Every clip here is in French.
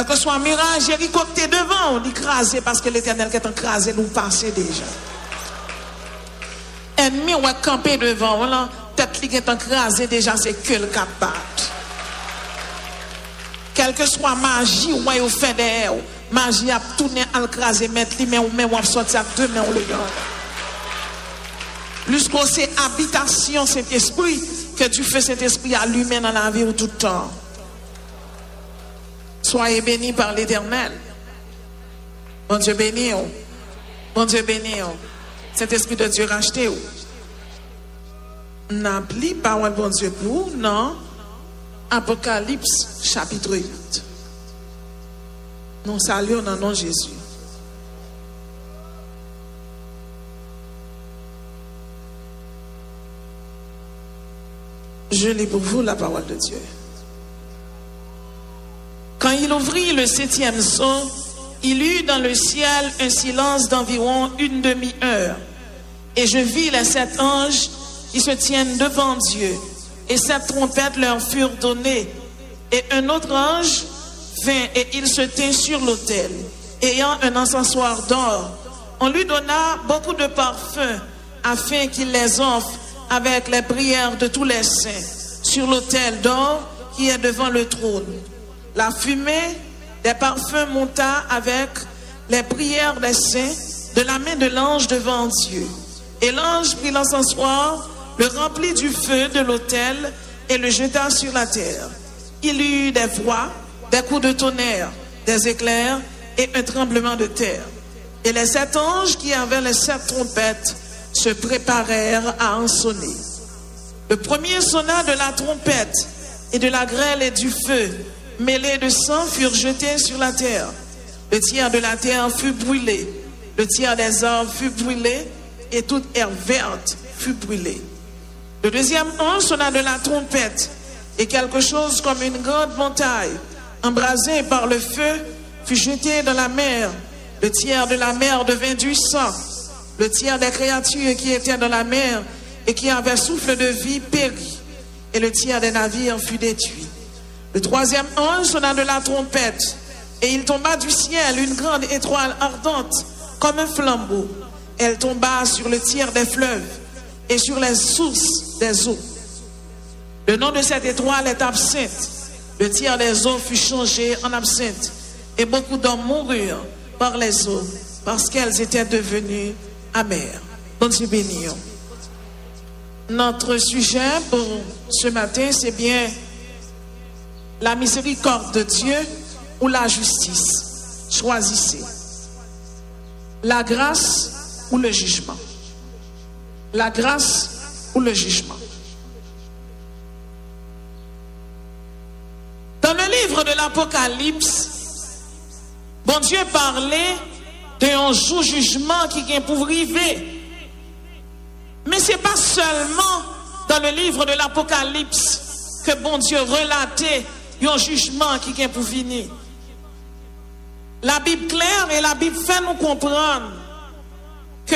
Quel que soit un mirage, Jéricho qui est devant, on écrasé parce que l'Éternel qui est écrasé nous passé déjà. Ennemi ou campé devant, voilà, tête qui est écrasé déjà, c'est que le capable. Quelle que soit magie ou au fait derrière, magie a tourné à l'écraser, mettre les mains ou même ou sortir avec deux mains ou le garde. Plus que c'est habitation cet esprit, que tu fais cet esprit allumé dans la vie tout le temps. Soyez bénis par l'Éternel. Bon Dieu béni. Bon Dieu béni. Cet esprit de Dieu racheté. N'applique pas un bon Dieu pour, non. Apocalypse chapitre 8. Nous saluons dans le nom de Jésus. Je lis pour vous la parole de Dieu. Quand il ouvrit le 7e sceau, il eut dans le ciel un silence d'environ une demi-heure. Et je vis les 7 anges qui se tiennent devant Dieu. Et 7 trompettes leur furent données. Et un autre ange vint et il se tint sur l'autel, ayant un encensoir d'or. On lui donna beaucoup de parfums, afin qu'il les offre avec les prières de tous les saints, sur l'autel d'or qui est devant le trône. La fumée des parfums monta avec les prières des saints de la main de l'ange devant Dieu. Et l'ange prit l'encensoir, le remplit du feu de l'autel et le jeta sur la terre. Il y eut des voix, des coups de tonnerre, des éclairs et un tremblement de terre. Et les 7 anges qui avaient les 7 trompettes se préparèrent à en sonner. Le premier sonna de la trompette, et de la grêle et du feu, mêlés de sang, furent jetés sur la terre. Le tiers de la terre fut brûlé, le tiers des arbres fut brûlé, et toute herbe verte fut brûlée. Le deuxième ange sonna de la trompette, et quelque chose comme une grande montagne, embrasée par le feu, fut jeté dans la mer. Le tiers de la mer devint du sang. Le tiers des créatures qui étaient dans la mer et qui avaient souffle de vie périt. Et le tiers des navires fut détruit. Le troisième ange sonna de la trompette, et il tomba du ciel une grande étoile ardente, comme un flambeau. Elle tomba sur le tiers des fleuves et sur les sources des eaux. Le nom de cette étoile est absinthe. Le tiers des eaux fut changé en absinthe, et beaucoup d'hommes moururent par les eaux, parce qu'elles étaient devenues amères. Bon Dieu béni. Notre sujet pour ce matin, c'est bien la miséricorde de Dieu ou la justice. Choisissez. La grâce ou le jugement. La grâce ou le jugement. Dans le livre de l'Apocalypse, bon Dieu parlait d'un jour jugement qui vient pour arriver. Mais ce n'est pas seulement dans le livre de l'Apocalypse que bon Dieu relatait un jugement qui vient pour finir. La Bible claire et la Bible fait nous comprendre que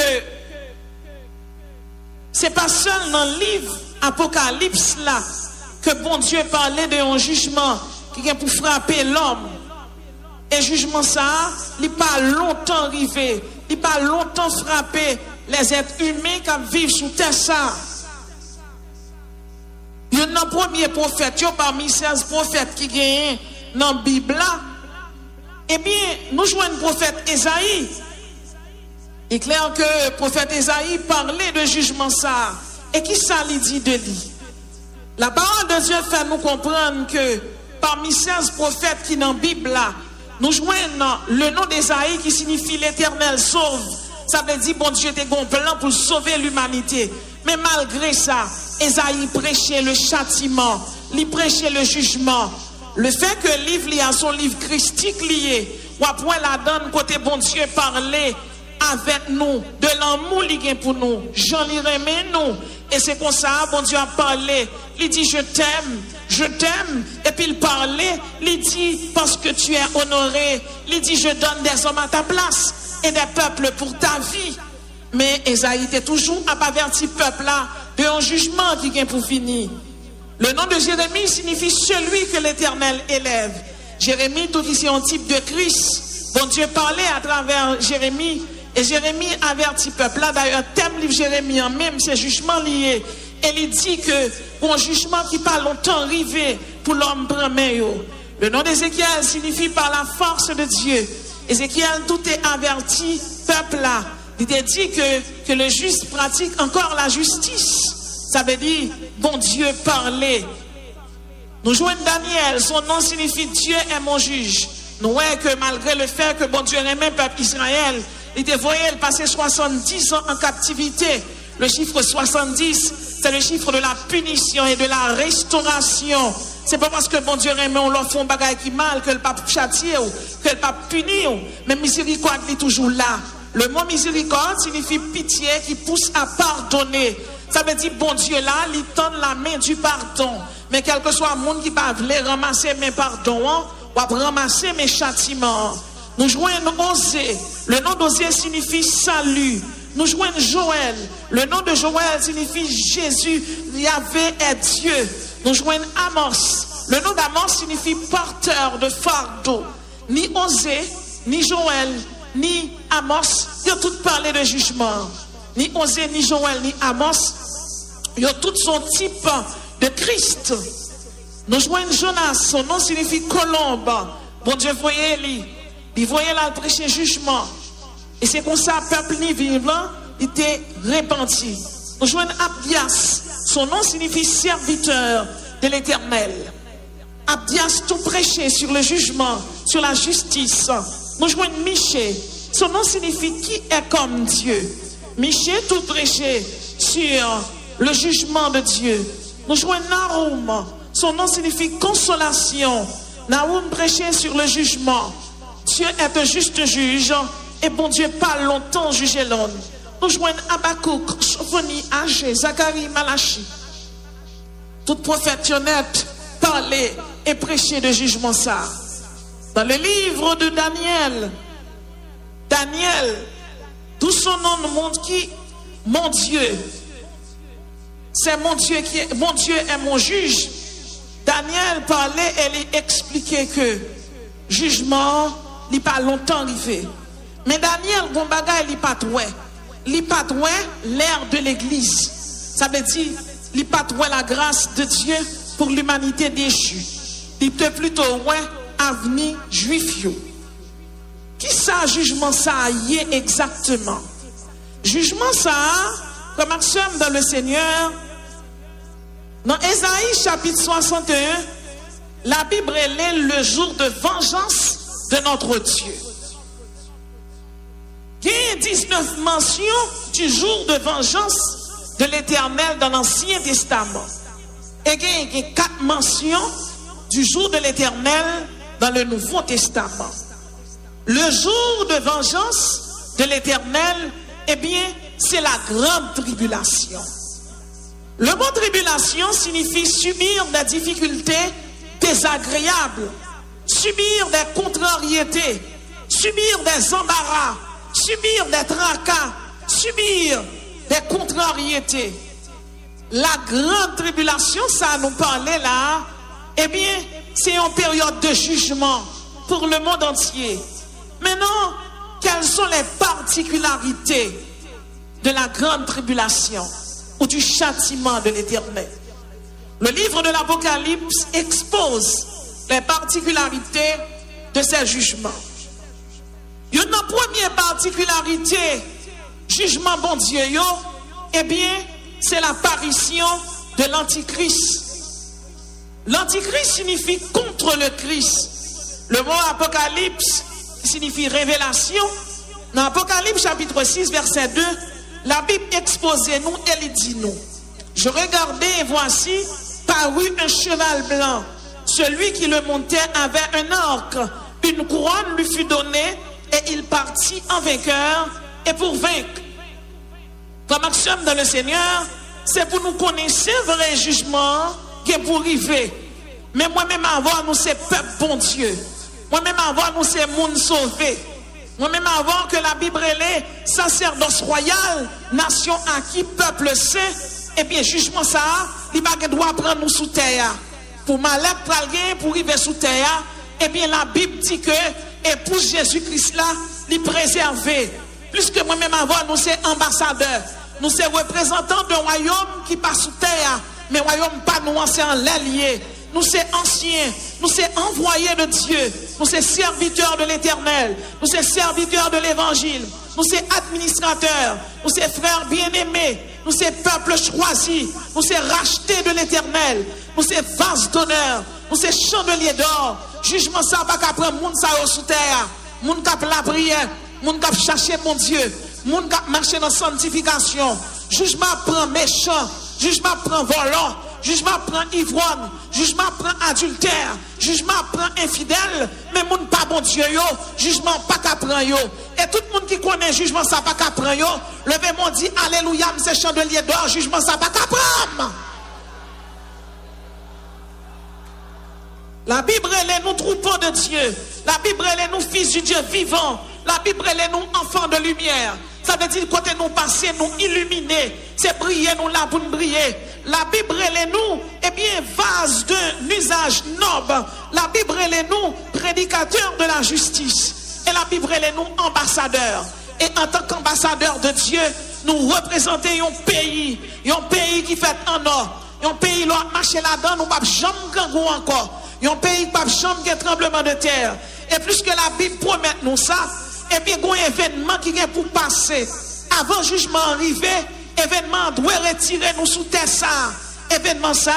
ce n'est pas seulement dans le livre Apocalypse là que bon Dieu parlait d'un jugement qui vient pour frapper l'homme. Et jugement ça, il n'est pas longtemps arrivé, il n'est pas longtemps frappé les êtres humains qui vivent sous terre ça. Il y a un premier prophète, parmi 16 prophètes qui gagnent dans la Bible là. Eh bien, nous jouons un prophète Ésaïe. Il est clair que le prophète Ésaïe parlait de jugement ça. Et qui ça lui dit de lui? La parole de Dieu fait nous comprendre que parmi 16 prophètes qui dans la Bible là, nous joignons le nom d'Ésaïe qui signifie l'Éternel sauve. Ça veut dire bon Dieu était un plan pour sauver l'humanité. Mais malgré ça, Ésaïe prêchait le châtiment, il prêchait le jugement. Le fait que le livre a son livre christique lié, ou après la donne côté bon Dieu parler avec nous, de l'amour qu'il a pour nous, j'en lirai nous. Et c'est comme ça, bon Dieu a parlé. Il dit je t'aime. Et puis il parlait, il dit parce que tu es honoré. Il dit je donne des hommes à ta place et des peuples pour ta vie. Mais Ésaïe était toujours à avertir peuple là d'un jugement qui vient pour finir. Le nom de Jérémie signifie celui que l'Éternel élève. Jérémie, tout ici, un type de Christ. Bon Dieu parlait à travers Jérémie. Et Jérémie avertit le peuple. Là, d'ailleurs, thème livre Jérémie en même, c'est jugement lié. Et il dit que bon jugement qui pas longtemps arrivé pour l'homme premier. Le nom d'Ézéchiel signifie par la force de Dieu. Ézéchiel, tout est averti, peuple là. Il te dit que le juste pratique encore la justice. Ça veut dire, bon Dieu parlait. Nous joignons Daniel, son nom signifie Dieu est mon juge. Nous voyons que malgré le fait que bon Dieu aime le peuple Israël, il devait passer 70 ans en captivité. Le chiffre 70, c'est le chiffre de la punition et de la restauration. C'est pas parce que bon Dieu aime, on leur fait un bagage qui mal, que le pape châtier ou que le pape punit. Mais miséricorde est toujours là. Le mot miséricorde signifie pitié qui pousse à pardonner. Ça veut dire bon Dieu là, il tend la main du pardon. Mais quel que soit le monde qui va ramasser mes pardons, ou ramasser mes châtiments. Nous joignons Osée. Le nom d'Osée signifie salut. Nous joignons Joël. Le nom de Joël signifie Jésus, Yahvé est Dieu. Nous joignons Amos. Le nom d'Amos signifie porteur de fardeau. Ni Osée, ni Joël, ni Amos, ils ont tous parlé de jugement. Ni Osée, ni Joël, ni Amos, ils ont tous son type de Christ. Nous joignons Jonas. Son nom signifie colombe. Bon Dieu, voyez-le. Il voyait là le prêcher jugement. Et c'est comme ça, peuple ni vivant, il était repenti. Nous joignons Abdias. Son nom signifie serviteur de l'Éternel. Abdias tout prêché sur le jugement, sur la justice. Nous joignons Michée. Son nom signifie qui est comme Dieu. Michée tout prêché sur le jugement de Dieu. Nous joignons Nahum. Son nom signifie consolation. Nahum prêché sur le jugement. Dieu est un juste juge et bon Dieu pas longtemps juger l'homme. Nous joignons Habakkuk, Sophonie, Agé, Zacharie, Malachi. Tout prophète honnête parlait et prêchait de jugement ça. Dans le livre de Daniel, tout son nom nous montre qui? Mon Dieu. C'est mon Dieu qui est, mon Dieu est mon juge. Daniel parlait et il expliquait que jugement n'est pas longtemps arrivé. Mais Daniel, bon bagay, il pas trouvé. Il pas trouvé l'ère de l'église. Ça veut dire, il pas trouvé la grâce de Dieu pour l'humanité déchue. Il peut plutôt ouais avenir juif. Qui ça jugement ça y est exactement? Jugement ça, comme axiome dans le Seigneur, dans Ésaïe chapitre 61, la Bible est le jour de vengeance de notre Dieu. Il y a 19 mentions du jour de vengeance de l'Éternel dans l'Ancien Testament. Et il y a 4 mentions du jour de l'Éternel dans le Nouveau Testament. Le jour de vengeance de l'Éternel, eh bien, c'est la grande tribulation. Le mot tribulation signifie subir des difficultés désagréables, subir des contrariétés, subir des embarras, subir des tracas, subir des contrariétés. La grande tribulation, ça nous parlait là, eh bien, c'est une période de jugement pour le monde entier. Maintenant, quelles sont les particularités de la grande tribulation ou du châtiment de l'Éternel? Le livre de l'Apocalypse expose les particularités de ces jugements. Il y a une première particularité, jugement bon Dieu, eh bien, c'est l'apparition de l'Antichrist. L'Antichrist signifie contre le Christ. Le mot Apocalypse signifie révélation. Dans Apocalypse chapitre 6, verset 2, la Bible expose nous, elle dit nous. Je regardais et voici, parut un cheval blanc. Celui qui le montait avait un arc. Une couronne lui fut donnée et il partit en vainqueur et pour vaincre. Comme axiome dans le Seigneur, c'est pour nous connaître vrai jugement qui est pour arriver. Mais moi-même avant nous c'est peuple bon Dieu. Moi-même avant nous c'est monde sauvé. Moi-même avant que la Bible est sacerdoce royal, nation acquis, peuple saint, et bien jugement ça, il va doit prendre nous sous terre. Pour malheur pour arriver sous terre, eh bien la Bible dit que épouse Jésus-Christ là, il préservé. Puisque moi-même avant, nous sommes ambassadeurs. Nous sommes représentants d'un royaume qui passe sous terre. Mais royaume pas nous, c'est en l'allié. Nous sommes anciens. Nous sommes envoyés de Dieu. Nous sommes serviteurs de l'Éternel. Nous sommes serviteurs de l'Évangile. Nous sommes administrateurs. Nous sommes frères bien-aimés. Nous sommes peuple choisi. Nous sommes rachetés de l'Éternel. Nous sommes vases d'honneur. Nous sommes chandeliers d'or. Jugement ça pas qu'à prendre monde ça sous terre. Monde qui la prière. Monde qui chercher mon Dieu. Monde qui marcher dans sanctification. Jugement prend méchant. Jugement prend volant. Jugement prend ivrogne. Jugement prend adultère. Jugement prend infidèle. Mais monde pas bon Dieu yo. Jugement pas qu'à prendre yo. Et tout le monde qui connaît jugement ça pas qu'à prendre yo. Levez-moi dit alléluia, c'est chandelier d'or. Jugement ça pas qu'à prendre. La Bible est nous troupeaux de Dieu. La Bible est nous fils du Dieu vivant. La Bible est nous enfants de lumière. Ça veut dire côté nous passer, nous illuminer. C'est briller nous là pour nous briller. La Bible est nous, eh bien, vase d'un usage noble. La Bible est nous, prédicateurs de la justice. Et la Bible est nous, ambassadeurs. Et en tant qu'ambassadeurs de Dieu, nous représentons un pays qui fait en or. Un pays là, marcher là-dedans, nous ne pouvons jamais gagner encore. Un pays qui ne peut jamais tremblement de terre. Et plus que la Bible promet nous ça, et bien, il y a un événement qui est pour passer. Avant le jugement arrivé, événement doit retirer nous sous terre ça. Événement ça,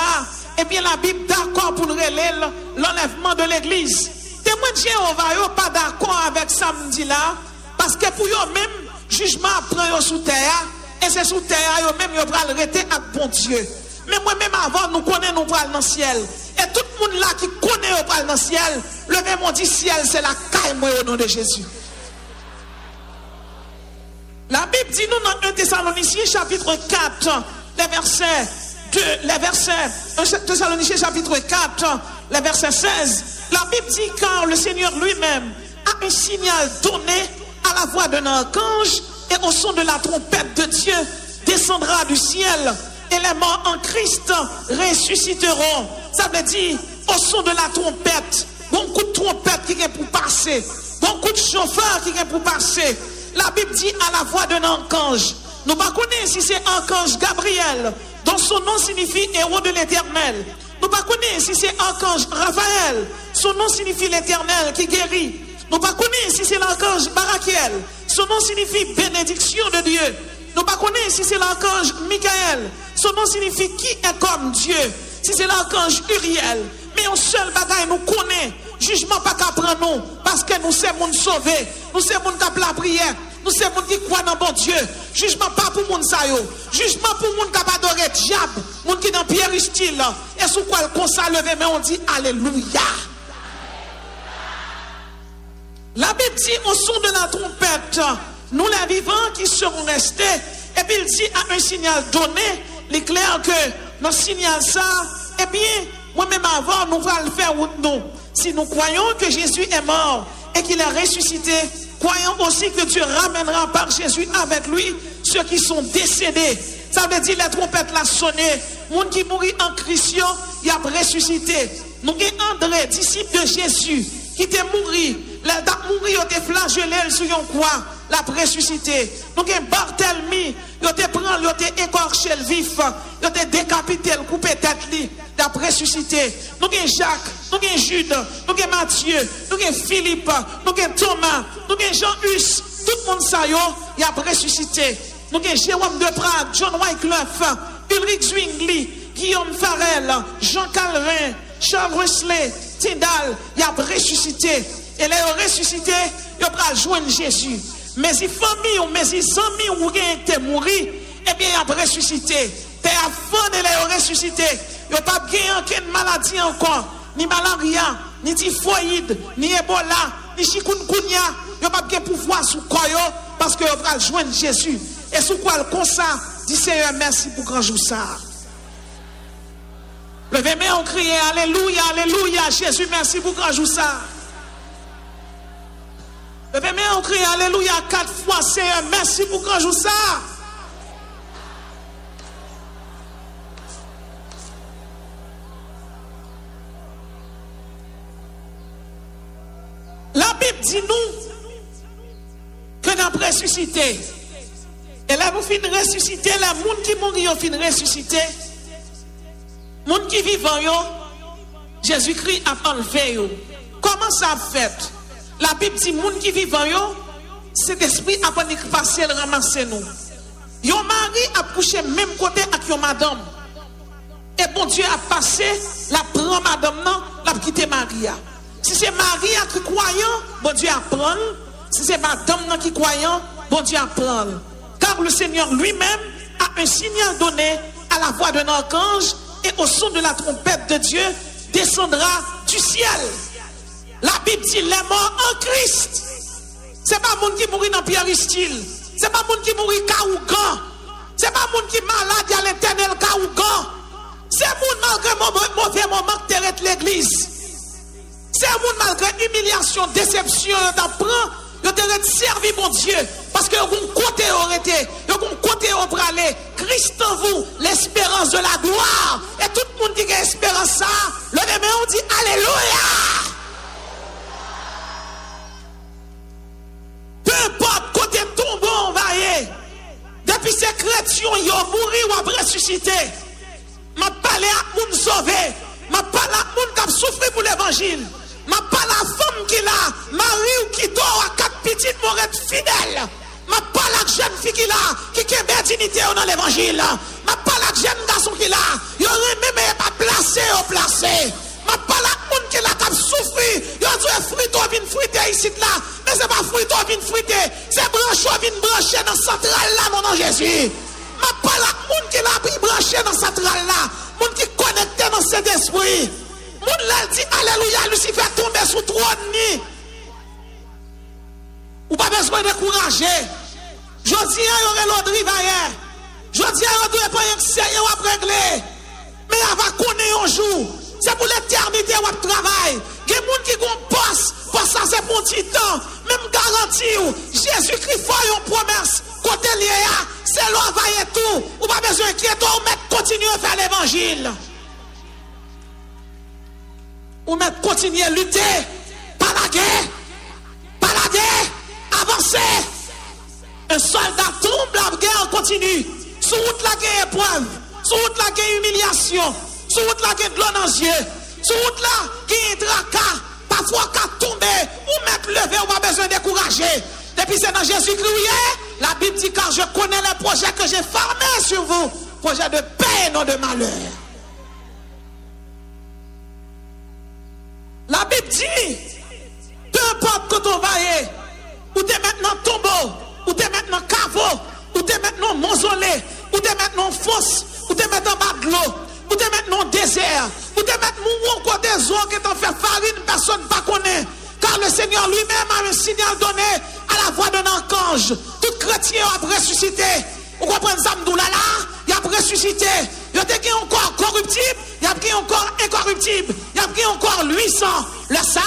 et bien la Bible d'accord pour l'enlèvement de l'église. Témoin de Jéhovah, yo pas d'accord avec samedi là, parce que pour eux même, jugement prend sous terre, et c'est sous terre, yo même yo pral rester avec bon Dieu. Mais moi-même avant, nous connaissons nous pral dans le ciel. Et tout le monde là qui connaît nous pral dans le ciel, le même on dit ciel, c'est la caille moi au nom de Jésus. La Bible dit nous dans 1 Thessaloniciens chapitre 4, les versets 1 Thessaloniciens chapitre 4, les versets 16, la Bible dit car le Seigneur lui-même a un signal donné à la voix d'un archange et au son de la trompette de Dieu descendra du ciel et les morts en Christ ressusciteront. Ça veut dire au son de la trompette, bon coup de trompette qui est pour passer, bon coup de chauffeur qui est pour passer. La Bible dit à la voix d'un archange. Nous ne connaissons pas si c'est archange Gabriel, dont son nom signifie héros de l'Éternel. Nous ne connaissons pas si c'est archange Raphaël, son nom signifie l'Éternel qui guérit. Nous ne connaissons pas si c'est l'archange Barakiel, son nom signifie bénédiction de Dieu. Nous ne connaissons pas si c'est l'archange Michael, son nom signifie qui est comme Dieu. Si c'est l'archange Uriel, mais un seul bagaille nous connaît. Jugement pas qu'à prendre nous, parce que nous sommes moun sauvés, nous sommes moun qui la prière, nous sommes moun qui croient dans bon Dieu. Jugement pas pour moun sa yo, jugement pour moun qui adorer diable, moun qui dans pierre style, et sous quoi le conseil levé, mais on dit alléluia. La Bible dit au son de la trompette, nous les vivants qui serons restés, et puis il dit à un signal donné, l'éclair que dans signal ça, et bien, moi-même avant, nous allons le faire nous. Si nous croyons que Jésus est mort et qu'il est ressuscité, croyons aussi que Dieu ramènera par Jésus avec lui ceux qui sont décédés. Ça veut dire les trompettes l'ont sonné. Monde qui mourit en Christ, il a ressuscité. Nous avons André, disciple de Jésus, qui était mort. Il a été flagellé sur une croix. La ressuscité. Nous avons Barthélemy, il a été écorché le vif, il a été décapité, le coupé tête, il a ressuscité. Nous avons Jacques, nous avons Jude, nous avons Matthieu, nous avons Philippe, nous avons Thomas, nous avons Jean-Hus, tout le monde ça, il a ressuscité. Nous avons Jérôme de Prague, John Wycliffe, Ulrich Zwingli, Guillaume Farel, Jean Calvin, Charles Wesley, Tyndall, il a ressuscité. Et les ressuscité, il a joindre Jésus. Mais si famille ou mais si amis ou été mouru, eh bien il a ressuscité. T'es avant de les ressuscité. Il n'y a pas de maladie encore, ni malaria, ni typhoïde, ni Ebola, ni chikungunya. Il n'y a pas de pouvoir sous quoi parce que il va joindre Jésus. Et sous quoi le constat dit Seigneur merci pour grand jour ça. Levez-moi on crie alléluia, alléluia, Jésus merci pour grand jour ça. Levez-moi on crie alléluia 4 fois, Seigneur, merci pour grand jour ça. Bible dit nous que nous avons ressuscité. Et là, nous finissons ressusciter, les gens qui mourent, ils finissent ressusciter. Les gens qui vivent, Jésus-Christ a enlevé. Comment ça a fait? La Bible dit, les gens qui vivent, cet esprit a passé, ramasser nous. Yon mari a couché même côté avec yon madame. Et bon Dieu a passé, la prend madame, non, la quitté Maria. Si c'est Maria qui croyant, bon Dieu a prendre. Si c'est madame qui croyant, bon Dieu a prendre. Car le Seigneur lui-même a un signal donné à la voix d'un archange et au son de la trompette de Dieu descendra du ciel. La Bible dit les morts en Christ. C'est pas monde qui mourit dans Pierre Aristide. C'est pas monde qui mourit Kaougan. C'est pas monde qui malade à l'éternel Kaougan. C'est monde malgré mauvais moment que t'arrêtes l'église. C'est monde malgré humiliation, déception, t'apprends. Vous devez servir mon Dieu. Parce que vous côté arrêté, vous côté au bralé. Christ en vous, l'espérance de la gloire. Et tout le monde qui a espérance ça, le demain on dit Alléluia. Peu importe côté tombeau on va y aller. Depuis ces chrétiens, ils ont mouru ou ont ressuscité. Je parle à moun sauvé. Je parle à moun qui a souffert pour l'évangile. Je parle à la femme qui l'a, mari ou qui dort à 4 petites morettes fidèles. Je parle à la jeune fille qui l'a, qui a une dignité dans l'évangile. Je parle à la jeune garçon qui l'a, il aurait même pas placé ou placé. Je parle à la moun qui l'a, qui a souffert. Il a dit frito vient friter ici là. Mais ce n'est pas frito vient friter. C'est brancho vient brancher dans la centrale là, mon nom Jésus. Je parle à la moun qui l'a pris branché dans la centrale là. Moun qui connecté dans cet esprit. Moun là dit Alléluia, Lucifer tombe sous trône ni. Ou pas besoin de décourager. Je dis à y aurait l'autre rivaillère. Je dis à y aurait pas un sérieux à régler. Mais elle va connaître un jour. C'est pour l'éternité où elle travaille. Il y a des gens qui ont un poste. Pour ça, c'est pour un petit temps. Même garantie. Jésus-Christ fait une promesse. Côté lié, c'est l'on va y tout. Ou pas besoin d'inquiéter. Ou mettre continuer à faire l'évangile. Ou mettre continuer à lutter. Pas la guerre. Pas la guerre. Avancer. Un soldat tombe, la guerre continue. Sur route la guerre épreuve. Sur route la guerre humiliation. Sur route la guerre de l'eau dans les yeux. Sur route là, guerre tracas. Parfois qu'à tomber. Ou mettre lever, ou pas besoin de décourager. Depuis c'est dans Jésus-Christ, la Bible dit car je connais les projets que j'ai formés sur vous. Projets de paix et non de malheur. La Bible dit, peu importe quand on va y, ou t'es maintenant tombeau, ou t'es maintenant caveau, ou t'es maintenant mausolée, ou t'es maintenant fosse, ou t'es maintenant bas de l'eau, ou t'es maintenant désert, ou t'es maintenant encore des eaux qui t'ont fait farine, personne ne connaît. Car le Seigneur lui-même a un signal donné à la voix d'un archange. Tout chrétien a ressuscité. Vous comprenez ça, là, il a ressuscité. Il y a encore corruptible, il y a encore incorruptible, il y a encore luisant. Le ça,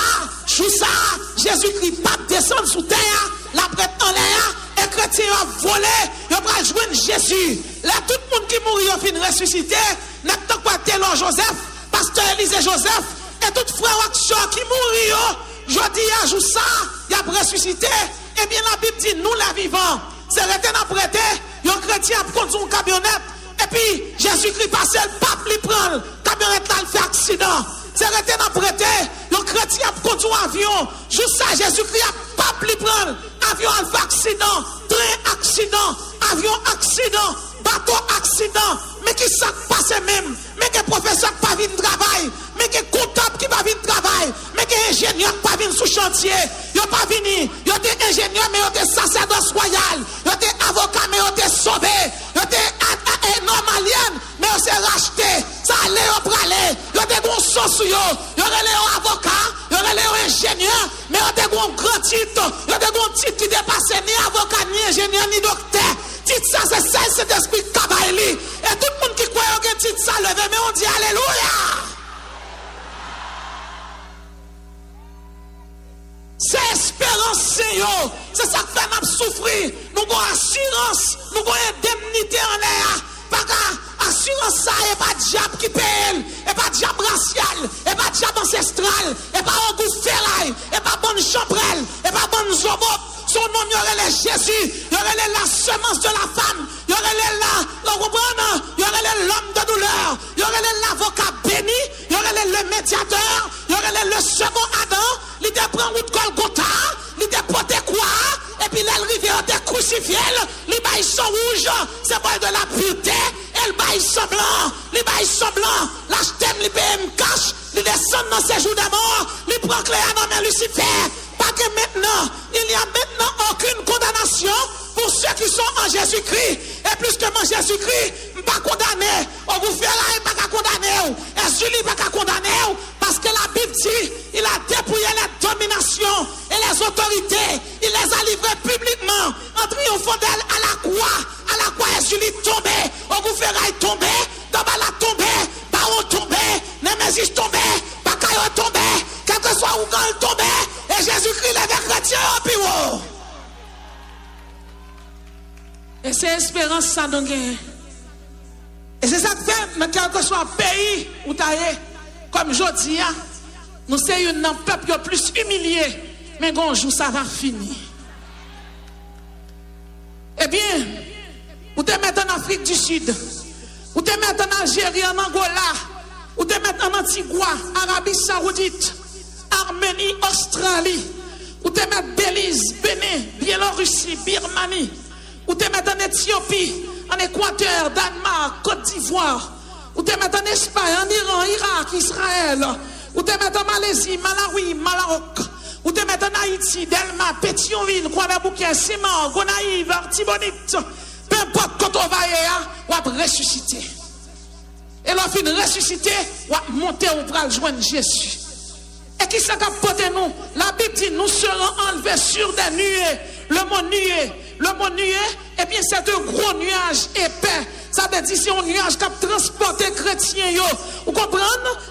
chou ça, Jésus-Christ pas descendre sous terre, la prête en l'air, et chrétien a volé, il va joindre Jésus. Là, tout le monde qui mourit a fini ressuscité, n'a pas Taylor Joseph, pasteur Élisée Joseph, et tout frère action qui mourit, je dis à jour ça, il a ressuscité, et bien la Bible dit, nous les vivants, c'est resté dans prêté, un chrétien a conduit une camionnette, et puis Jésus-Christ passe, le pape lui prend, la camionnette là, il fait accident. C'est resté dans prêté, le chrétien a conduit un avion, juste ça, Jésus-Christ a pape lui prend, avion a fait accident, train accident, avion accident, bateau accident, mais qui s'est passé même, mais que professeur pas venu travail, mais que comptable qui pas venu travail, mais que ingénieur pas venu sous chantier, yo pas venu, yo était ingénieur mais yo était sacerdoce royal, yo était avocat mais yo était sauvé, yo était normalien mais yo s'est racheté, ça allait au pralé, yo était bon sens yo, yo relé avocat, yo relé ingénieur, mais yo était bon grand titre, yo était bon titre qui dépassait ni avocat ni ingénieur ni docteur. Titre ça, c'est ça, cet esprit Kabaïli. Et tout le monde qui croit que titre ça levé, mais on dit Alléluia. C'est espérance, Seigneur. C'est ça que fait nous souffrir. Nous avons assurance, nous avons indemnité en l'air. Parce que assurance, ça, et pas diable qui paye, et pas diable racial, et pas diable ancestral, et pas un goût ferraille, et pas bonne chambrelle. Jésus, il y aurait la semence de la femme, il y aurait l'homme de douleur, il y aurait l'avocat béni, il y aurait le médiateur, il y aurait le second Adam, il te prend route Golgotha, il te porté quoi, et puis là, il arrive, il te crucifié, il baille son rouge, c'est pas de la pureté, il baille son blanc, il baille son blanc, l'achète, il paye me cache, il descend dans ses jours de mort, il prend clé à nom Lucifer. Pas que maintenant, il n'y a maintenant aucune condamnation pour ceux qui sont en Jésus-Christ. Et plus que moi, Jésus-Christ, je ne suis pas condamné. On vous fait là, il n'est pas condamné. Et Julie n'est pas condamné. Parce que la Bible dit, il a dépouillé les dominations et les autorités. Il les a livrées publiquement en triomphant d'elle à la croix. À la croix, et Julie tombée. On vous fait là, il tombé. D'abord, la tombée. Baron tombé. Némésis tombé. Bakayo tombé. Quel que soit où quand il tombé. Et Jésus-Christ les chrétiens en pire. Et c'est espérance ça donc. Et c'est ça que fait, dans quel que soit pays où tu es, comme je dis, nous sommes un peuple plus humilié, mais un jour ça va finir. Eh bien, vous te mettez en Afrique du Sud, vous te mettez en Algérie, en Angola, vous te mettez en Antigua, Arabie Saoudite, Arménie, Australie, ou te mettre Belize, Bénin, Biélorussie, Birmanie, ou te mettre en Éthiopie, en Équateur, Danemark, Côte d'Ivoire, ou te mettre en Espagne, en Iran, Irak, Israël, ou te mettre en Malaisie, Malawi, Maroc, ou te mettre en Haïti, Delma, Pétionville, Guadeloupe, Simon, Gonaïve, Artibonite, peu importe quand on va on va ressusciter. Et l'on finit ressusciter, on va monter, on va rejoindre Jésus. Et qui s'est apporté nous? La Bible dit nous serons enlevés sur des nuées. Le mot nuée, eh bien c'est un gros nuage épais. Ça veut dire c'est un nuage qui a transporté les chrétiens. Vous comprenez?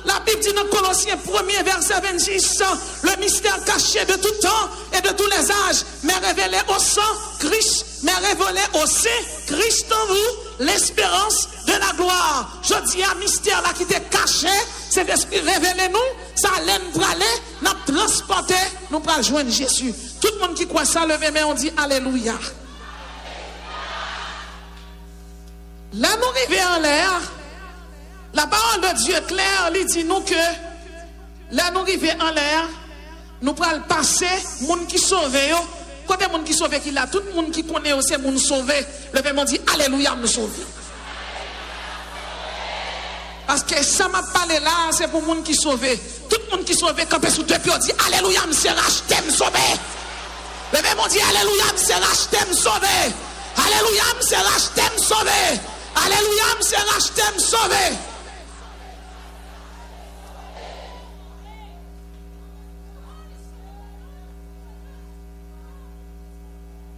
La Bible dit dans Colossiens 1er verset 26, le mystère caché de tout temps et de tous les âges, mais révélé au sang, Christ, mais révélé au sein, Christ en vous, l'espérance de la gloire. Je dis un mystère là qui était caché, c'est l'esprit révélé nous, ça allait nous aller, nous transporter, nous pour joindre Jésus. Tout le monde qui croit ça, levez mais on dit Alléluia. Là, nous arrivons en l'air. La parole de Dieu est claire. Il dit nous que là, nous arrivons en l'air. Nous prenons passer, les gens qui sauvent. Côté les gens qui sauvent, qui là, tout le monde qui connaît aussi, les gens sauvés. Le on dit Alléluia, nous sauver. Parce que ça m'a parlé là, c'est pour les gens qui sauvent. Tout le monde qui sauve, quand sous deux pieds, on dit Alléluia, me c'est racheté, me sauver. Le on dit Alléluia, me c'est racheté, me sauver. Alléluia, me c'est racheté, me sauver. Alléluia, c'est racheté, me sauver.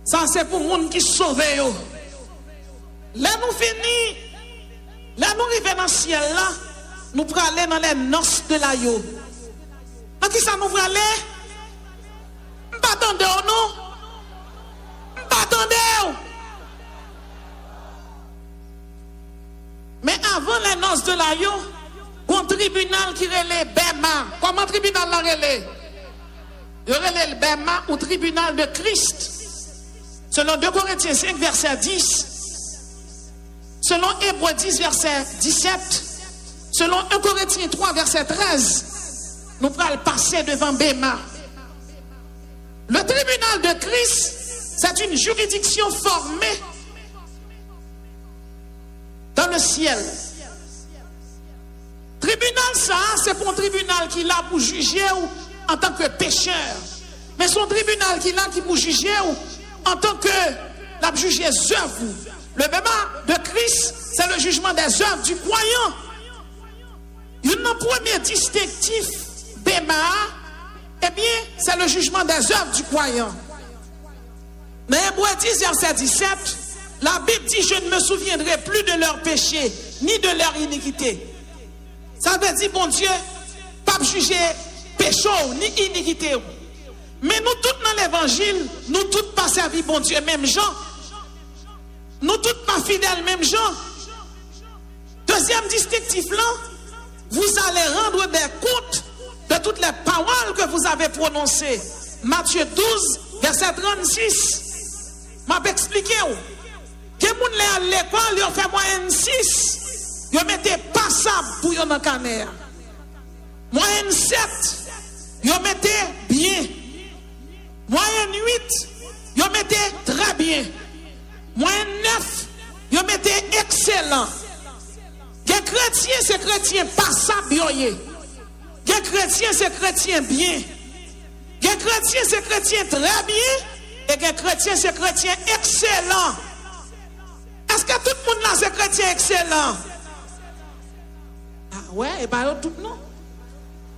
Ça, c'est pour les gens qui sauvent. Là, nous finissons. Là, nous arrivons dans le ciel. Là, nous pourrons aller dans les noces de la yo. Dans qui ça nous pourrons aller? Nous ne attendons pas, non? Nous ne attendons pas. Mais avant les noces de la yo, un tribunal qui relève Bema. Comment tribunal la relève? Il relève le Bema ou tribunal de Christ. Selon 2 Corinthiens 5, verset 10. Selon Hébreux 10, verset 17. Selon 1 Corinthiens 3, verset 13. Nous pourrons passer devant Bema. Le tribunal de Christ, c'est une juridiction formée dans le ciel. Tribunal ça, c'est pour un tribunal qui l'a pour juger ou en tant que pécheur. Mais son tribunal qui l'a pour juger ou en tant que l'a juger les œuvres. Le bêma de Christ, c'est le jugement des œuvres du croyant. Un premier distinctif bêma, eh bien, c'est le jugement des œuvres du croyant. Mais Hébreux 10, verset 17, la Bible dit, je ne me souviendrai plus de leurs péchés, ni de leur iniquité. Ça veut dire, bon Dieu, pas juger péché ni iniquité. Mais nous tous dans l'évangile, nous tous pas servis bon Dieu, même gens. Nous tous pas fidèles, même gens. Deuxième distinctif là, vous allez rendre des comptes de toutes les paroles que vous avez prononcées. Matthieu 12, verset 36. m'a expliqué. Que moun lè à l'école, ils ont fait moyenne 6. Ils mettaient passable pour yon dans caner. Moyenne 7, ils mettaient bien. Moyenne 8, ils mettaient très bien. Moyenne 9, ils mettaient excellent. Les chrétiens, c'est chrétien passable. Les chrétiens, c'est chrétien bien. Les chrétiens, c'est chrétien très bien. Et les chrétiens, c'est chrétien excellent. Est-ce que tout le monde là, c'est chrétien excellent? Ah ouais, et bien tout non.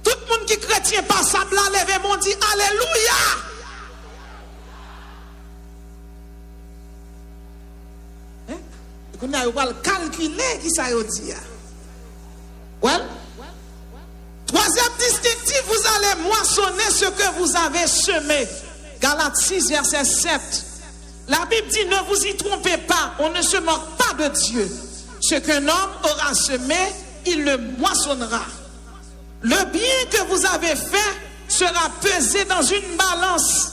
Tout le monde qui est chrétien passable là, levez-moi, dit Alléluia. Vous allez calculer qui ça veut dire. Well. Troisième distinctif, vous allez moissonner ce que vous avez semé. Galates 6, verset 7. La Bible dit, ne vous y trompez pas, on ne se moque pas de Dieu. Ce qu'un homme aura semé, il le moissonnera. Le bien que vous avez fait sera pesé dans une balance.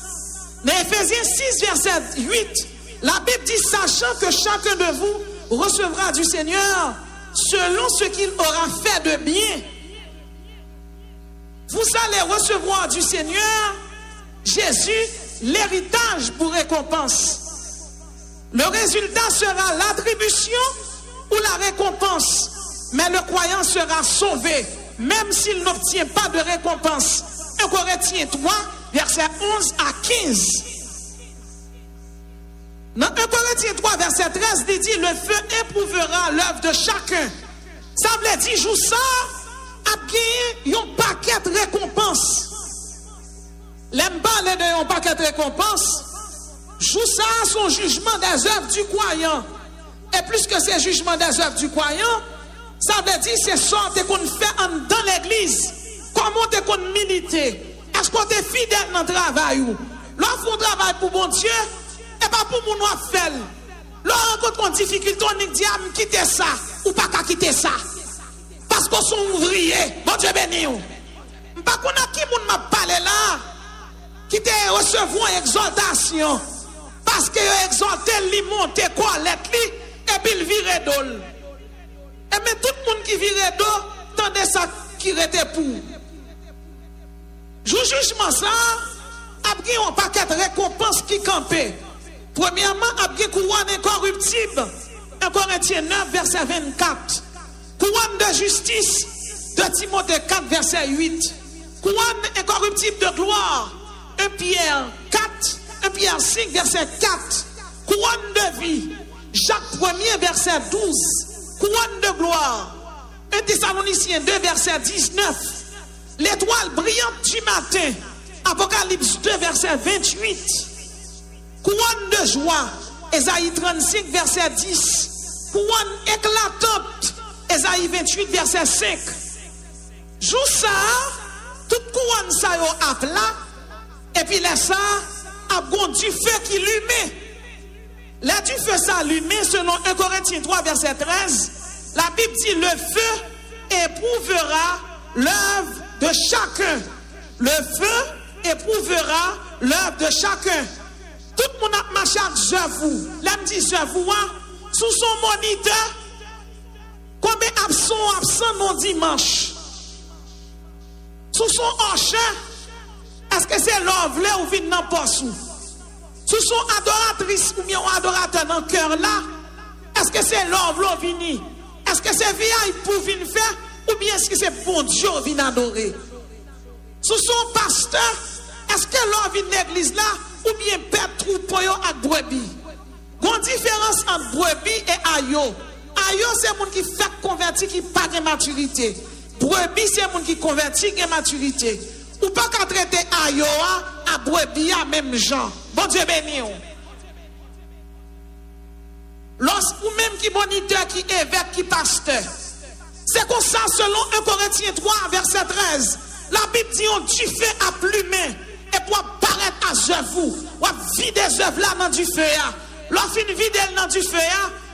Dans Éphésiens 6, verset 8, la Bible dit, sachant que chacun de vous recevra du Seigneur selon ce qu'il aura fait de bien. Vous allez recevoir du Seigneur, Jésus, l'héritage pour récompense. Le résultat sera l'attribution ou la récompense. Mais le croyant sera sauvé, même s'il n'obtient pas de récompense. 1 Corinthiens 3, verset 11 à 15. Dans 1 Corinthiens 3, verset 13, il dit, le feu éprouvera l'œuvre de chacun. Ça veut dire, joue ça, a gagné un paquet de récompenses. L'aime parler de un paquet de récompenses. Joue ça son jugement des œuvres du croyant. Et plus que c'est jugement des œuvres du croyant, ça veut dire c'est sorte qu'on fait dans l'église. Comment t'es qu'on milite? Est-ce qu'on est fidèle dans le travail? Lorsqu'on fait un travail pour bon Dieu, et pas pour mon faire. Lorsqu'on rencontre une difficulté, on dit à me quitter ça ou pas qu'à quitter ça. Parce qu'on sont ouvriers. Bon Dieu béni. Pas qu'on a qui moun m'a parlé là, qui te recevoir une exaltation. Parce que exalté, li monte colette li, et puis il vire d'ol. Et mais tout le monde qui vire d'ol, tendez ça qui rete pour. Jugement ça, a bien un paquet de récompenses qui campait. Premièrement, a bien couronne incorruptible. 1 Corinthiens 9, verset 24. Couronne de justice de Timothée 4, verset 8. Couronne incorruptible de gloire. 1 Pierre 4, 1 Pierre 5, verset 4. Couronne de vie. Jacques 1er, verset 12. Couronne de gloire. 1 Thessaloniciens 2, verset 19. L'étoile brillante du matin. Apocalypse 2, verset 28. Couronne de joie. Ésaïe 35, verset 10. Couronne éclatante. Ésaïe 28, verset 5. Joue ça, toute couronne ça yo a plat, et puis là ça, a bon du feu qui l'hume. Là du feu ça allumé, selon 1 Corinthiens 3, verset 13, la Bible dit le feu éprouvera l'œuvre de chacun. Le feu éprouvera l'œuvre de chacun. Tout le monde a marché avec j'avoue. Là me dit j'avoue, sous son moniteur, combien absent non dimanche? Sous son enchant, est-ce que c'est l'œuvre là ou vient dans poste? Sous son adoratrice ou bien adorateur dans le cœur là, est-ce que c'est l'œuvre là vini? Est-ce que c'est vieille pour venir faire ou bien est-ce que c'est bon Dieu qui vient adorer? Sous son pasteur, est-ce que l'œuvre vient dans l'église là ou bien perd troupeau avec brebis? Il y a une différence entre brebis et ayo. Ayo c'est le monde qui fait convertir qui n'a pas de maturité. Brebis c'est le monde qui convertit qui a maturité. Ou pas qu'à traiter ayo à brebis à même gens. Bon Dieu béni. Lorsque ou même qui moniteur, qui évêque, qui pasteur. C'est comme ça selon 1 Corinthiens 3 verset 13. La Bible dit on du feu à plumer et pour apparaître à œuvre. On vide des œuvres là dans du feu. Lorsqu'on vide dans du feu,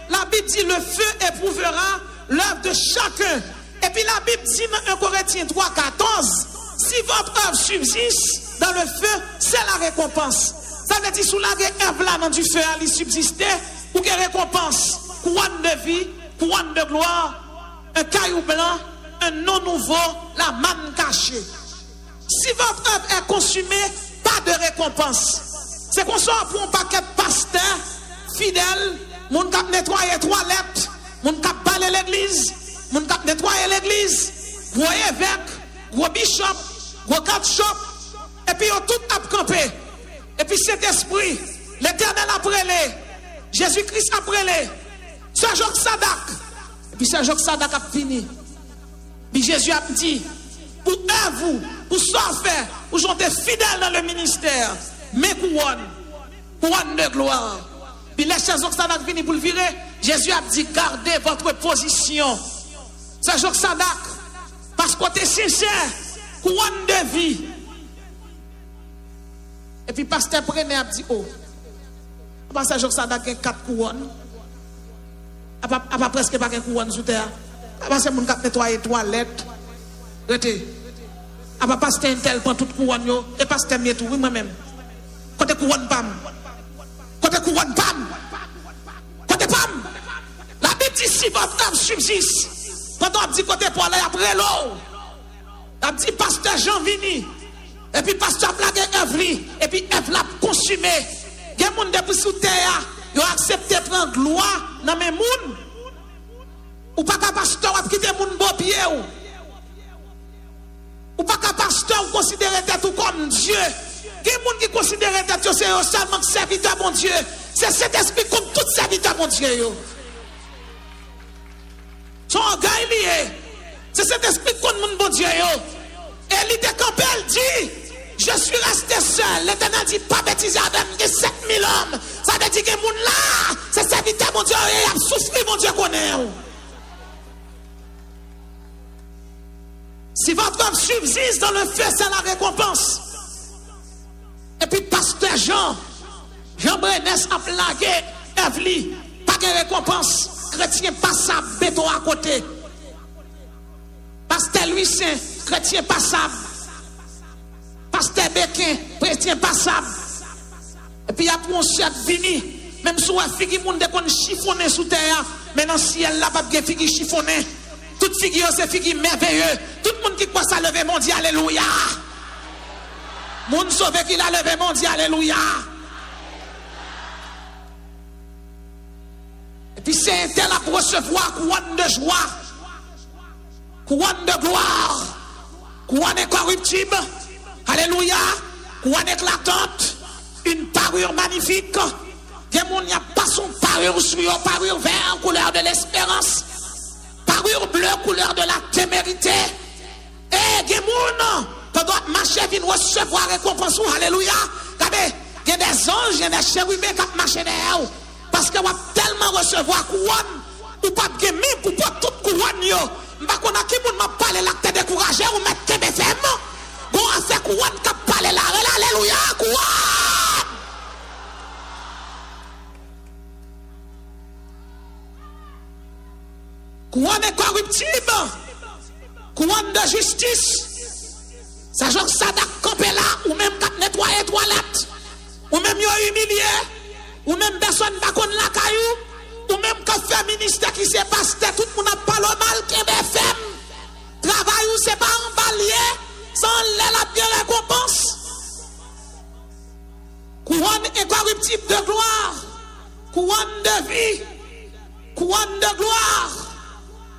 la Bible dit le feu éprouvera l'œuvre de chacun. Et puis la Bible dit dans 1 Corinthiens 3, 14, si votre œuvre subsiste dans le feu, c'est la récompense. Ça veut dire sous la Ève là dans du feu à lui subsister, ou qu'il récompense, couronne de vie, couronne de gloire, un caillou blanc, un nom nouveau, la manne cachée. Si votre œuvre est consumée, pas de récompense. C'est qu'on sort pour un paquet de pasteurs fidèles, moun kap nettoyer toilettes, moun kap balayer l'église, moun kap nettoyer l'église, gros évêque, gros bishop, gros catchop, et puis ils tout ap campé. Et puis cet esprit, l'Éternel a prélé, Jésus-Christ a prélé, Saint Jacques Sadak. Et puis Saint Jacques Sadak a fini. Puis Jésus a dit, pour vous, pour ça faire, pour j'étais fidèle dans le ministère, mes couronne de gloire. Puis les Saint Jacques Sadak fini pour le virer, Jésus a dit, gardez votre position. Saint Jacques Sadak, parce que tu es sincère, couronne de vie. Et puis pasteur Prené a dit, oh, Saint Jacques Sadak a 4 couronnes. A pas presque pas 4 couronnes sous terre. Parce que mon cap nettoyer toilette. Rete. A pas pasteur intel prend toute couronne yo et pasteur mieux tout moi-même. Côté couronne pam. Côté couronne pam. Côté pam. La Bible dit si votre âme subsiste. Quand on dit côté pour aller après l'eau. On dit pasteur Jean Vini. Et puis pasteur blague Evli. Et puis Eve l'a consumé. Il y a des gens depuis sous terre. Ils ont accepté de prendre gloire dans mes gens. Ou pas qu'un pasteur a quitté mon beau pied. Ou pas qu'un pasteur considère tout comme Dieu. Il y a des gens qui considèrent que c'est seulement serviteur mon Dieu. C'est cet esprit comme tout serviteur mon Dieu. Son orgueil lié. C'est cet esprit comme mon bon Dieu. Et il était campé, elle dit, je suis resté seul. L'Éternel dit, pas bêtiser avec 7000 hommes. Ça veut dire que mon là, c'est serviteur mon Dieu. Et il a souffert mon Dieu connaît. Si votre âme subsiste dans le feu, c'est la récompense. Et puis, pasteur Jean Brenès a plagué Evli, pas de récompense. Chrétien passable, béton à côté. Pasteur Louis Saint, chrétien passable. Pasteur Béquin, chrétien passable. Et puis, il y a pour un chef vini, même si on a figure qui est chiffonné sous terre, mais dans le ciel, là, pas de figure chiffonné. Toute figure, c'est figure merveilleuse. Tout le monde qui croit ça lever mon Dieu, alléluia. Moun sauvé qu'il a levé mon Dieu, alléluia. Et puis c'est un tel à recevoir couronne de joie, couronne de gloire, couronne incorruptible, alléluia, couronne éclatante, une parure magnifique. Il n'y a pas son parure sur parure vert, couleur de l'espérance, parure bleue, couleur de la témérité. Et il y a des marcher vient recevoir récompense, alléluia. Regardez, il y a des anges, il y a des chérubins qui marchent derrière. Parce que vous avez tellement recevoir couronne, ou pas de gaming, ou pas toute couronne. Je ne sais pas qui m'a parlé là, qui est découragé, ou mettre TBFM. Bon, on fait couronne qui a parlé là, alléluia, couronne. Couronne incorruptible, couronne de justice. Ça genre ça d'a campé là, ou même nettoyer toilette, ou même yo humilié, ou même personne pas connaît la caillou, ou même quand fait ministère qui s'est passé, tout le monde a pas le mal qui est BFM. Travail ou c'est pas un balier, sans la bien récompense. Couronne incorruptible de gloire, couronne de vie, couronne de gloire,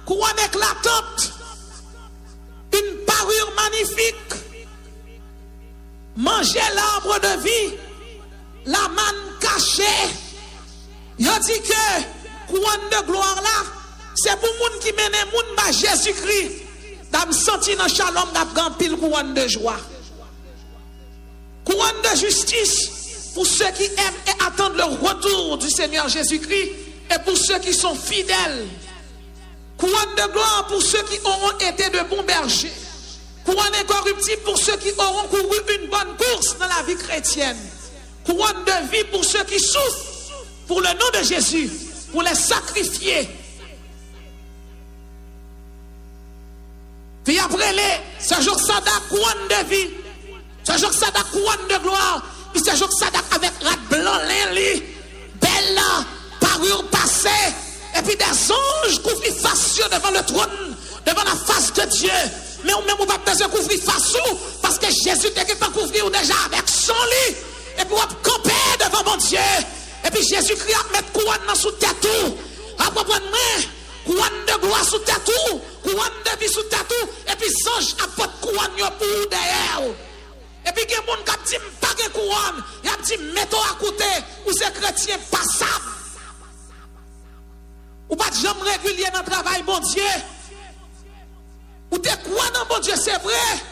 couronne éclatante, une parure magnifique. Manger l'arbre de vie, la manne cachée. Il a dit que couronne de gloire là, c'est pour moun qui mène moun ba Jésus-Christ. D'am senti dans shalom d'ap grand pile couronne de joie. Couronne de justice pour ceux qui aiment et attendent le retour du Seigneur Jésus-Christ et pour ceux qui sont fidèles. Couronne de gloire pour ceux qui auront été de bons bergers. Couronne incorruptible pour ceux qui auront couru une bonne course dans la vie chrétienne. Couronne de vie pour ceux qui souffrent pour le nom de Jésus, pour les sacrifier. Puis après ce jour ça da couronne de vie, ce jour ça da couronne de gloire. il s'est joué Sadak avec rat blanc, l'in, belle, parure passée, et puis des anges couvrent face devant le trône, devant la face de Dieu. Mais on même pas besoin de couvrir face parce que Jésus était pas couvrir déjà avec son lit. Et puis on camper devant mon Dieu. Et puis Jésus crie à mettre couronne sous tête tout. Après prendre couronne de gloire sous tête tout, couronne de vie sous tête tout. Et puis ange apporte couronne pour derrière. Et puis il y a des gens qui disent pas de couronne. Il y a dit mettez-toi à côté ou c'est chrétien passable. Ou pas de jambes régulières dans le travail, mon Dieu. Ou t'es quoi dans mon Dieu, c'est vrai.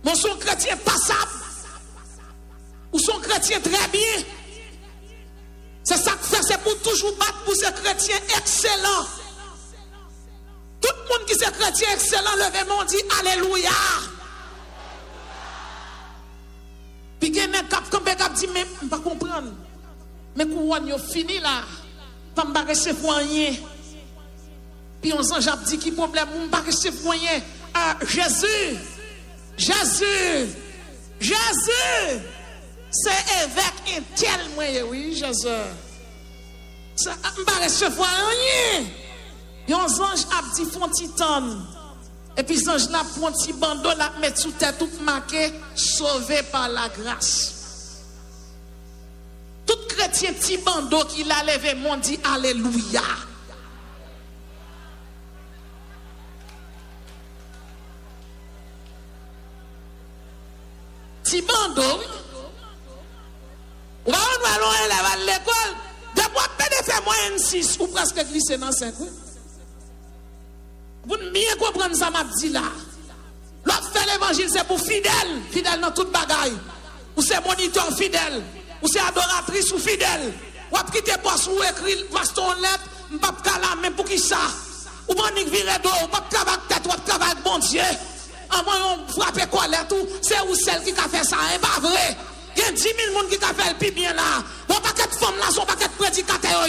Mon son chrétien passable. Ou son chrétien très bien. C'est ça que fait, c'est pour toujours battre pour ces chrétiens excellents. Tout le monde qui est chrétien excellent, levez-moi, dit Alléluia. Puis il y a un cap qui dit, mais je ne comprends pas. Mais couronne, il fini là. Je ne peux pas recevoir rien. Puis on s'en a dit qui problème, je ne peux pas recevoir rien. Jésus. C'est évêque un tel moyen, oui, Jésus. Je ne peux pas recevoir rien. Et on ange a dit font titan. Et puis ange là prend petit bandeau là mettre sous tête tout marqué sauvé par la grâce. Tout chrétien petit bandeau qui l'a levé mon dit alléluia. Petit bandeau. Ou va loin à l'école, depuis faire moyenne 6 ou presque glisser dans 5. Vous bien comprendre ça m'a dit là. L'autre fait l'évangile c'est pour fidèle, fidèle dans toute bagaille. Ou c'est moniteur fidèle, ou c'est adoratrice ou fidèle. Ou après quitter poste ou écrit pasteur lettre, m'pas pas même pour qui ça. Ou manique virer d'eau, ou pas travailler tête, ou travailler avec bon Dieu. En moi on frappe quoi là tout, c'est ou celle qui a fait ça, hein, pas vrai. Il y a 10 000 personnes qui ont fait le plus bien là. Bon paquet de femmes là, son paquet de prédicateurs.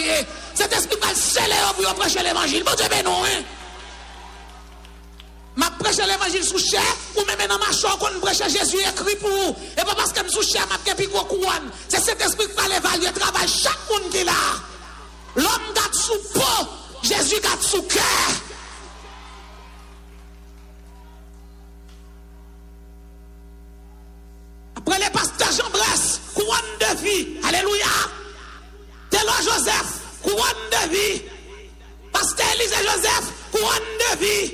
Cet esprit va sceller pour prêcher l'évangile. Bon Dieu, ben non, hein. Ma prêche l'évangile sous chair, ou même dans ma chambre, qu'on prêche Jésus écrit pour vous. Et pas parce que je suis sous chair, je suis couronne. C'est cet esprit qui va l'évaluer, travail chaque monde qui est là. L'homme garde sous peau, Jésus garde sous cœur. Après les pasteurs Jean Bresse, couronne de vie. Alléluia. Taylor Joseph, couronne de vie. Pasteur Élise Joseph, couronne de vie.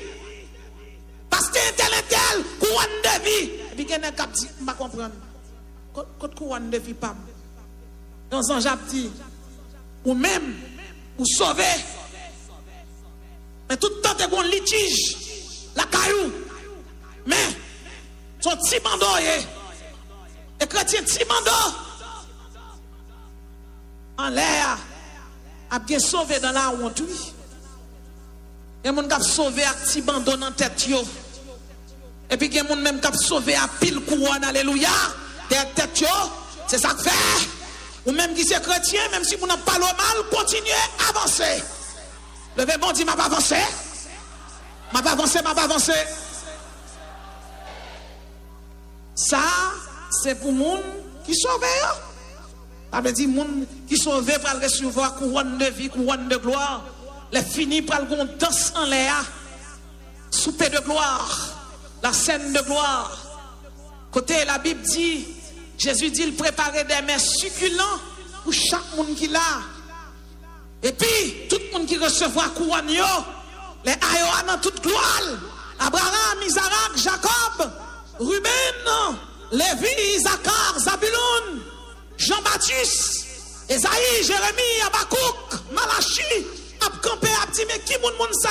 Pasteur tel, couronne de vie. Et puis, il y a un cap dit, je ne comprends pas. Quand couronne de vie, pas. Dans un jab dit, ou même, ou sauver. Mais tout le temps, tu as un litige, la caillou. Mais, son petit bandeau, les chrétiens, petit bandeau, en l'air, a bien sauvé dans la honte, oui. Il y a des gens qui ont sauvé un petit bandeau dans la tête. Et puis il y a des gens même qui ont sauvé un pile couronne, alléluia, dans la tête. C'est ça que fait. Ou même qui sont chrétiens, même si vous n'avez pas le mal, continuez à avancer. Le bon dit, m'a pas avancé. M'a pas avancé. Ça, c'est pour les gens qui sauvent. Ça veut dire les gens qui sauvent pour recevoir couronne de vie, couronne de gloire. Les finis pour le danse en l'air, souper de gloire, la scène de gloire. Côté la Bible dit, Jésus dit, il préparait des mets succulents pour chaque monde qui l'a. Et puis, tout le monde qui recevra couronne, les Ayoa dans toute gloire, Abraham, Isaac, Jacob, Ruben, Lévi, Zacar, Zabulon, Jean-Baptiste, Esaïe, Jérémie, Habakkuk, Malachi, Campé a dit, mais qui moun ça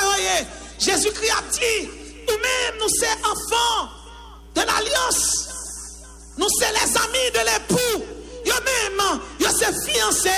Jésus-Christ a dit, nous-mêmes, nous sommes enfants de l'alliance. Nous sommes les amis de l'époux. Yo-même, yo c'est fiancé.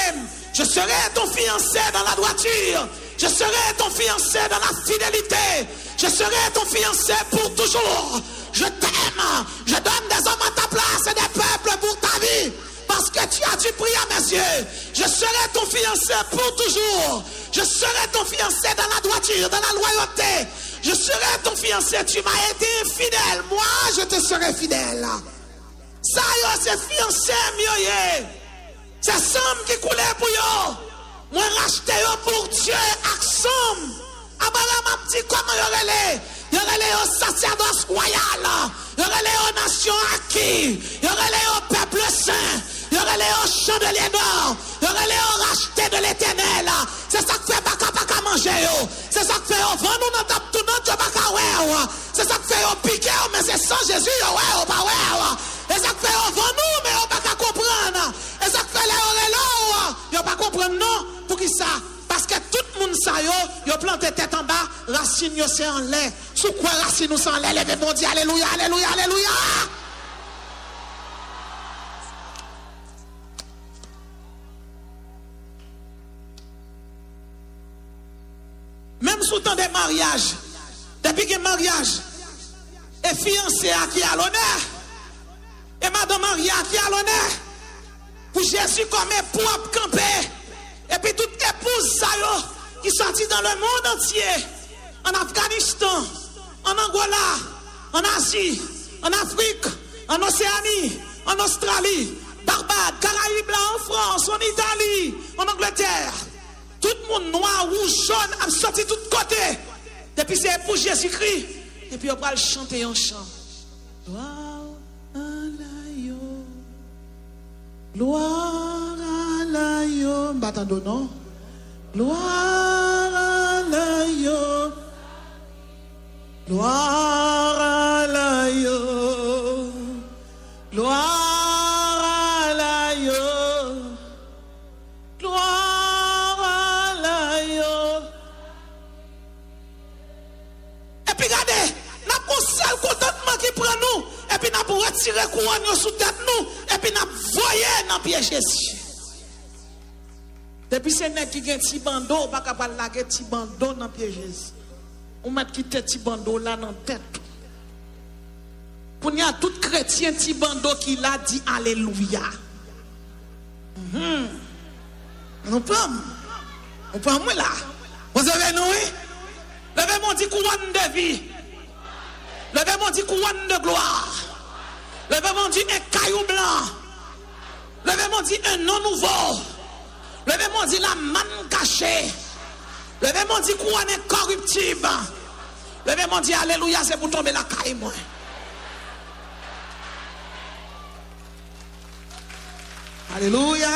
Je serai ton fiancé dans la droiture. Je serai ton fiancé dans la fidélité. Je serai ton fiancé pour toujours. Je t'aime. Je donne des hommes à ta place et des peuples pour ta vie. Parce que tu as du prix à mes yeux. Je serai ton fiancé pour toujours. Je serai ton fiancé dans la droiture, dans la loyauté. Je serai ton fiancé. Tu m'as été fidèle. Moi, je te serai fidèle. Ça, c'est fiancé, c'est Sam qui coulait pour yo. Moi racheté yo pour Dieu, Axom. Abraham m'a dit comment yo relé. Yo relé au sacerdoce royal. Yo relé aux nations acquises. Yo relé au peuple saint. Yo relé au chandelier d'or. Yo relé au racheté de l'éternel. C'est ça que fait pas manger yo. C'est ça que fait au vent nous dans tap tout dans pas ouais. C'est ça que fait au piqué mais c'est sans Jésus yo ouais pas ouais. Et ça que fait au vent nous mais on pas comprendre. Et ça que fait les yo pas comprendre non pour qui ça. Parce que tout le monde ça yo planté tête en bas, racine yo c'est en l'air. Sous quoi racine nous c'est en l'air, levez bon Dieu, alléluia, alléluia, alléluia. Même sous temps des mariages, depuis que mariage, et fiancé à qui a l'honneur, et madame Maria qui a l'honneur, pour Jésus comme époux à camper. Et puis toute épouse ça yo, qui sortit dans le monde entier, en Afghanistan, en Angola, en Asie, en Afrique, en Océanie, en Australie, Barbade, Caraïbes, en France, en Italie, en Angleterre. Tout le monde noir, rouge, jaune, a sorti de tous côtés. Depuis c'est pour Jésus-Christ. Et puis on va le chanter en chant. Gloire à l'agneau. Gloire à l'agneau. M'attendons, non? Gloire à l'agneau. Gloire à l'agneau. Gloire à l'agneau. Gloire à l'agneau. Et puis regardez, nous avons un seul contentement qui prend nous. Et puis nous avons retiré le couronne sous tête nous. Et puis nous avons voyé dans le pied Jésus. Depuis c'est nèg qui a un petit bandeau, pas capable de laguer un petit bandeau dans le pied Jésus. On met qui tête petit bandeau là dans la tête. Pour y a tout chrétien petit bandeau qui l'a dit alléluia. On prend moi là. Vous avez nous oui? Levez-moi dit couronne de vie. Levez-moi dit couronne de gloire. Levez-moi dit un caillou blanc. Levez-moi dit un nom nouveau. Levez-moi dit la manne cachée. Levez-moi dit couronne incorruptible. Levez-moi dit alléluia, c'est pour tomber la caille moi. Alléluia.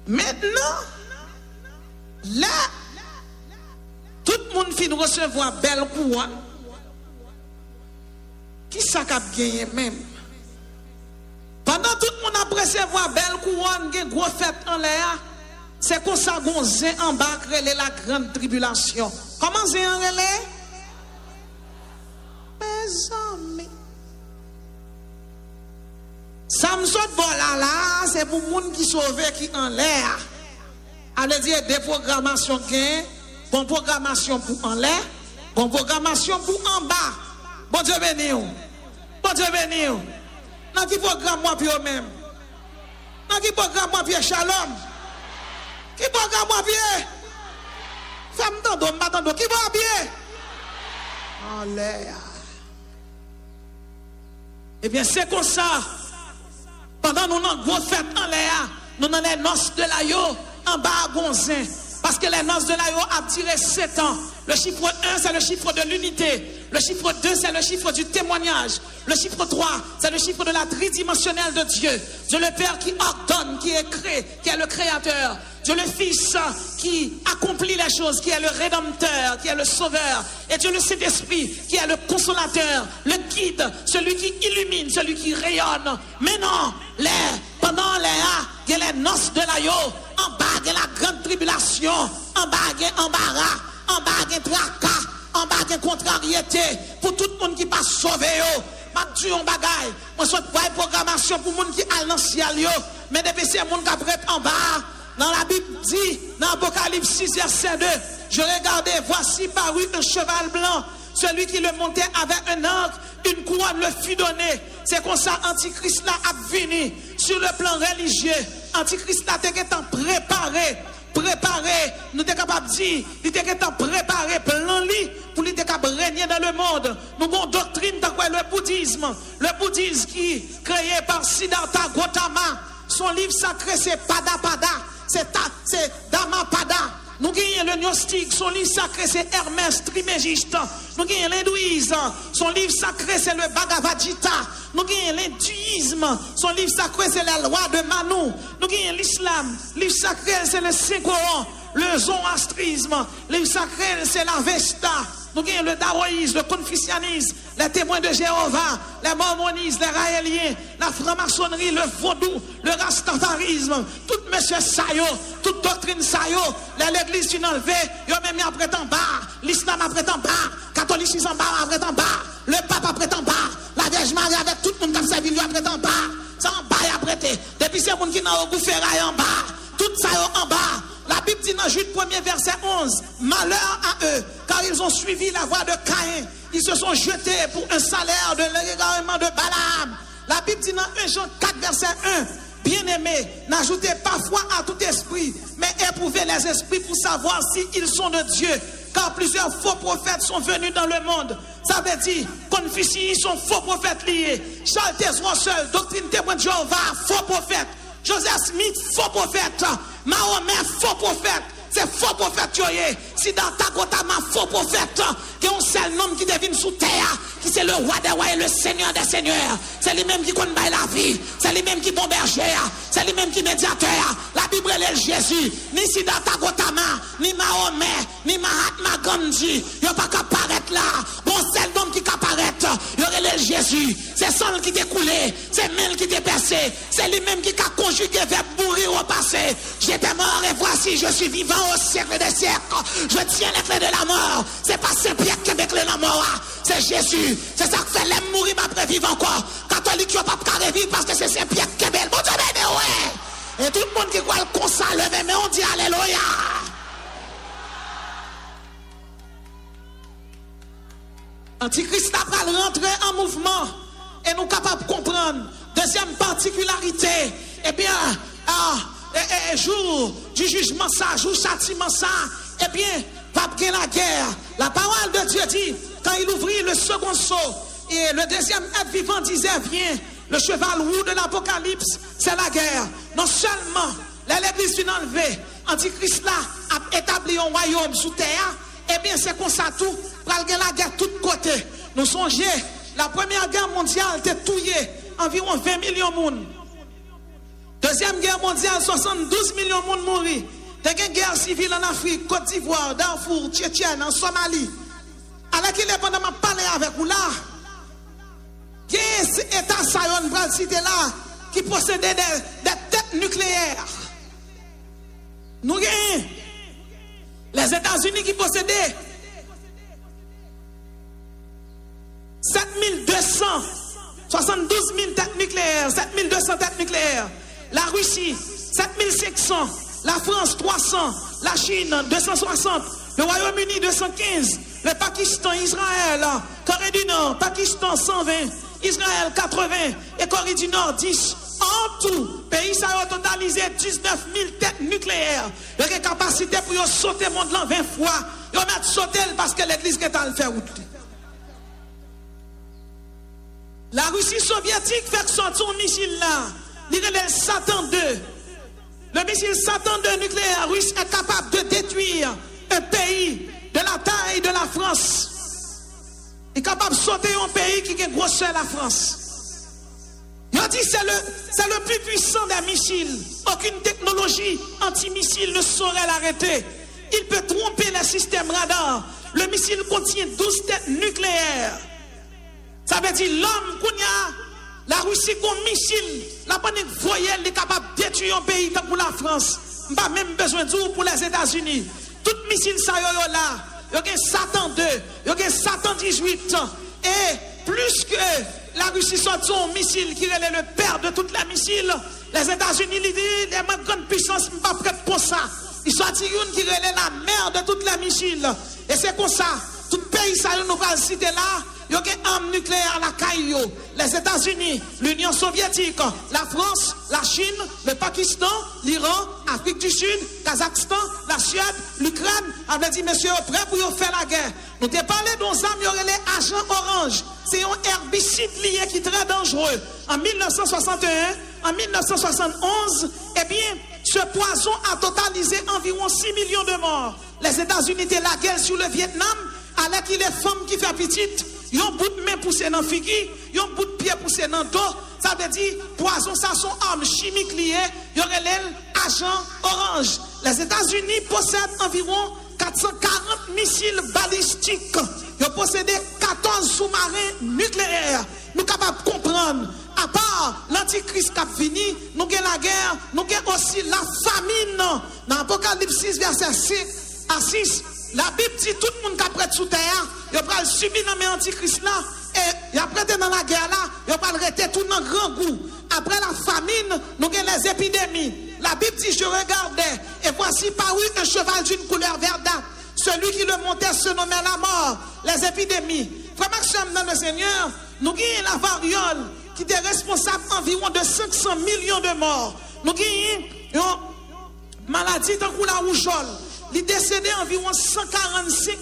Maintenant, là, tout le monde finit de recevoir belle couronne. Qui ça a gagné même? Pendant tout le monde a recevoir belle couronne, qui gros fête en l'air, c'est qu'on s'est gonzé en bas, relé la grande tribulation. Comment c'est en relé? Mes amis. Samson voilà, c'est pour les gens qui sauvent qui en l'air. Allez dire des programmations gain, bonne programmation pour en l'air, bonne programmation pour en bas. Bon Dieu béni. Bon Dieu béni. Dans qui programme moi puis même? Dans qui programme moi puis Shalom? Qui programme moi puis? Femme t'entends, qui va bien? En l'air. Eh bien c'est comme ça. Pendant nous avons gros fête en l'air, nous avons les noces de l'agneau en bas à Gonzin. Parce que les noces de l'agneau ont duré 7 ans. Le chiffre 1, c'est le chiffre de l'unité. Le chiffre 2, c'est le chiffre du témoignage. Le chiffre 3, c'est le chiffre de la tridimensionnelle de Dieu. Dieu le Père qui ordonne, qui est créé, qui est le créateur. Dieu le Fils qui accomplit les choses, qui est le rédempteur, qui est le sauveur. Et Dieu le Saint-Esprit qui est le consolateur, le guide, celui qui illumine, celui qui rayonne. Maintenant, pendant il y a les noces de l'agneau, en bas il y a la grande tribulation, en bas il y a embarras, en bas il y a tracas, en bas il y a contrariété, pour tout le monde qui passe sauvé. Je suis en bagaille, je souhaite pas une programmation pour les gens qui sont dans le ciel, mais depuis ces gens qui sont en bas, dans la Bible dit, dans Apocalypse 6, verset 2, je regardais, voici parut un cheval blanc, celui qui le montait avait un arc, une couronne le fut donnée. C'est comme ça, Antichrist là a venu sur le plan religieux. Antichrist là était préparé, nous sommes capables de dire, il était préparé, plan lui, pour lui être capable de régner dans le monde. Nous avons une doctrine dans quoi le bouddhisme. le bouddhisme qui est créé par Siddhartha Gautama, son livre sacré c'est Padapada, c'est Dhammapada. Nous gagnons le gnostique, son livre sacré c'est Hermès Trismégiste. Nous gagnons l'hindouisme, son livre sacré c'est le Bhagavad Gita. Nous gagnons l'hindouisme, son livre sacré c'est la loi de Manu. Nous gagnons l'islam, livre sacré c'est le Saint-Coran, le zoroastrisme, livre sacré c'est la Vesta. Nous gagnons le taoïsme, le confucianisme, les témoins de Jéhovah, les mormonistes, les raéliens, la franc-maçonnerie, le vaudou, le rastafarisme, tout monsieur Sayo, toute doctrine Sayo, l'église tu enlevé, yo même après en bas, l'islam après en bas, catholicisme en bas après en bas, le pape après en bas, la Vierge Marie avec tout le monde qui a servi après en bas, ça en bas et après, depuis ces gens qui n'ont pas ferraille en bas, tout ça en bas. La Bible dit dans Jude 1er verset 11, malheur à eux, car ils ont suivi la voie de Caïn. Ils se sont jetés pour un salaire de l'égarement de Balaam. La Bible dit dans 1 Jean 4 verset 1, bien-aimés, n'ajoutez pas foi à tout esprit, mais éprouvez les esprits pour savoir s'ils sont de Dieu. Car plusieurs faux prophètes sont venus dans le monde. Ça veut dire, Confucius sont faux prophètes liés. Charles Russell, doctrine témoin de Jéhovah, faux prophète. Joseph Smith, faux prophète. Mahomet, faux prophète. C'est faux prophète, Siddhartha Gautama, faux prophète. Qui ont un seul nom qui devine sous terre. Qui c'est le roi des rois et le seigneur des seigneurs. C'est lui-même qui connaît la vie. C'est lui-même qui bon berger. C'est lui-même qui médiateur. La Bible est Jésus. Ni Siddhartha Gautama, ni Mahomet, ni Mahatma Gandhi. Il n'y a pas qu'à paraître là. Bon, c'est le nom qui apparaît. Il y aurait le Jésus. C'est sang qui t'est coulé. C'est main qui t'est percé. C'est lui-même qui a conjugué vers mourir au passé. J'étais mort et voici, je suis vivant au siècle des siècles. Je tiens les clés de la mort. C'est pas Saint-Pierre qui met les clés de la mort. C'est Jésus. C'est ça qui fait l'aime mourir, ma prévivre encore. Catholique, il n'y a pas de revivre parce que c'est Saint-Pierre qui est belle. Bon Dieu, mais ouais. Et tout le monde qui croit le constat levé, mais on dit Alléluia. Antichrist n'a pas rentrer en mouvement et nous capables de comprendre. Deuxième particularité, eh bien, jour du jugement ça, jour châtiment ça, eh bien, pas bien la guerre. La parole de Dieu dit, quand il ouvrit le second sceau, et le deuxième être vivant disait, viens, le cheval roux de l'Apocalypse, c'est la guerre. Non seulement l'église vient enlever, Antichrist là a établi un royaume sous terre, eh bien c'est comme ça tout, pour la guerre de tous côtés. Nous songeons, la première guerre mondiale était touillée, environ 20 millions de monde. Deuxième guerre mondiale, 72 millions de monde mourir. T'as une guerre civile en Afrique, Côte d'Ivoire, Darfour, Tchétchène, en Somalie. Alors qu'il est pendant ma parler avec vous là, il y a un État Sayon, là, qui possédait des têtes nucléaires. Nous avons les États-Unis qui possédaient 72 000 têtes nucléaires, 7200 têtes nucléaires. La Russie, 7500. La France, 300. La Chine, 260. Le Royaume-Uni, 215. Le Pakistan, Israël, Corée du Nord, Pakistan, 120. Israël, 80. Et Corée du Nord, 10. En tout, pays ça a totalisé 19 000 têtes nucléaires. Il y a une capacité pour sauter le monde là 20 fois. Ils mettent sauter parce que l'église qui est en fait route. La Russie soviétique fait sortir un missile là. Il y a le Satan 2. Le missile Satan 2 nucléaire russe est capable de détruire un pays de la taille de la France. Il est capable de sauter un pays qui est grosseur la France. Il a dit c'est le plus puissant des missiles. Aucune technologie anti-missile ne saurait l'arrêter. Il peut tromper les systèmes radar. Le missile contient 12 têtes nucléaires. Ça veut dire l'homme qu'on y a, la Russie qu'on missile, la panique voyelle est capable de détruire un pays comme la France. Pas même besoin de pour les États-Unis. Tout missile ça yo là, il y a Satan 2, il y a Satan 18 et plus que la Russie sort son missile qui est le père de toutes les missiles, les États-Unis disent les grandes puissances ne sont pas prêtes pour ça. Ils sont une qui est la mère de toutes les missiles. Et c'est comme ça, tout pays ça nous va citer là. Il y a une arme nucléaire à la Caillou, les États-Unis, l'Union soviétique, la France, la Chine, le Pakistan, l'Iran, l'Afrique du Sud, Kazakhstan, la Suède, l'Ukraine. On a dit, monsieur, prêt pour faire la guerre. Nous t'ai parlé d'un arme, il y aurait les agents orange. c'est un herbicide lié qui est très dangereux. En 1961, en 1971, eh bien, ce poison a totalisé environ 6 millions de morts. Les États-Unis étaient la guerre sur le Vietnam, alors qu'il y a des femmes qui font petite, ils ont un bout de main poussé dans le figui, ils ont un bout de pied poussé dans le dos. Ça veut dire, poison, ça sont armes chimiques liées, il y aurait l'agent orange. Les États-Unis possèdent environ 440 missiles balistiques. Ils possèdent 14 sous-marins nucléaires. Nous sommes capables de comprendre. À part l'antichrist qui a fini, nous avons la guerre, nous avons aussi la famine. Dans Apocalypse 6, verset 5 à 6, la Bible dit tout le monde qui a prêté sous terre, il va subir dans l'antichrist là, et il a prêté dans la guerre là, il va arrêter tout dans grand goût. Après la famine, nous avons les épidémies. La Bible dit, je regardais, et voici parut un cheval d'une couleur verdâtre. Celui qui le montait se nommait la mort, les épidémies. Frère Maxime, dans le Seigneur, nous avons la variole qui est responsable environ de 500 millions de morts. Nous avons une maladie tant que la rougeole. Il décédé environ 145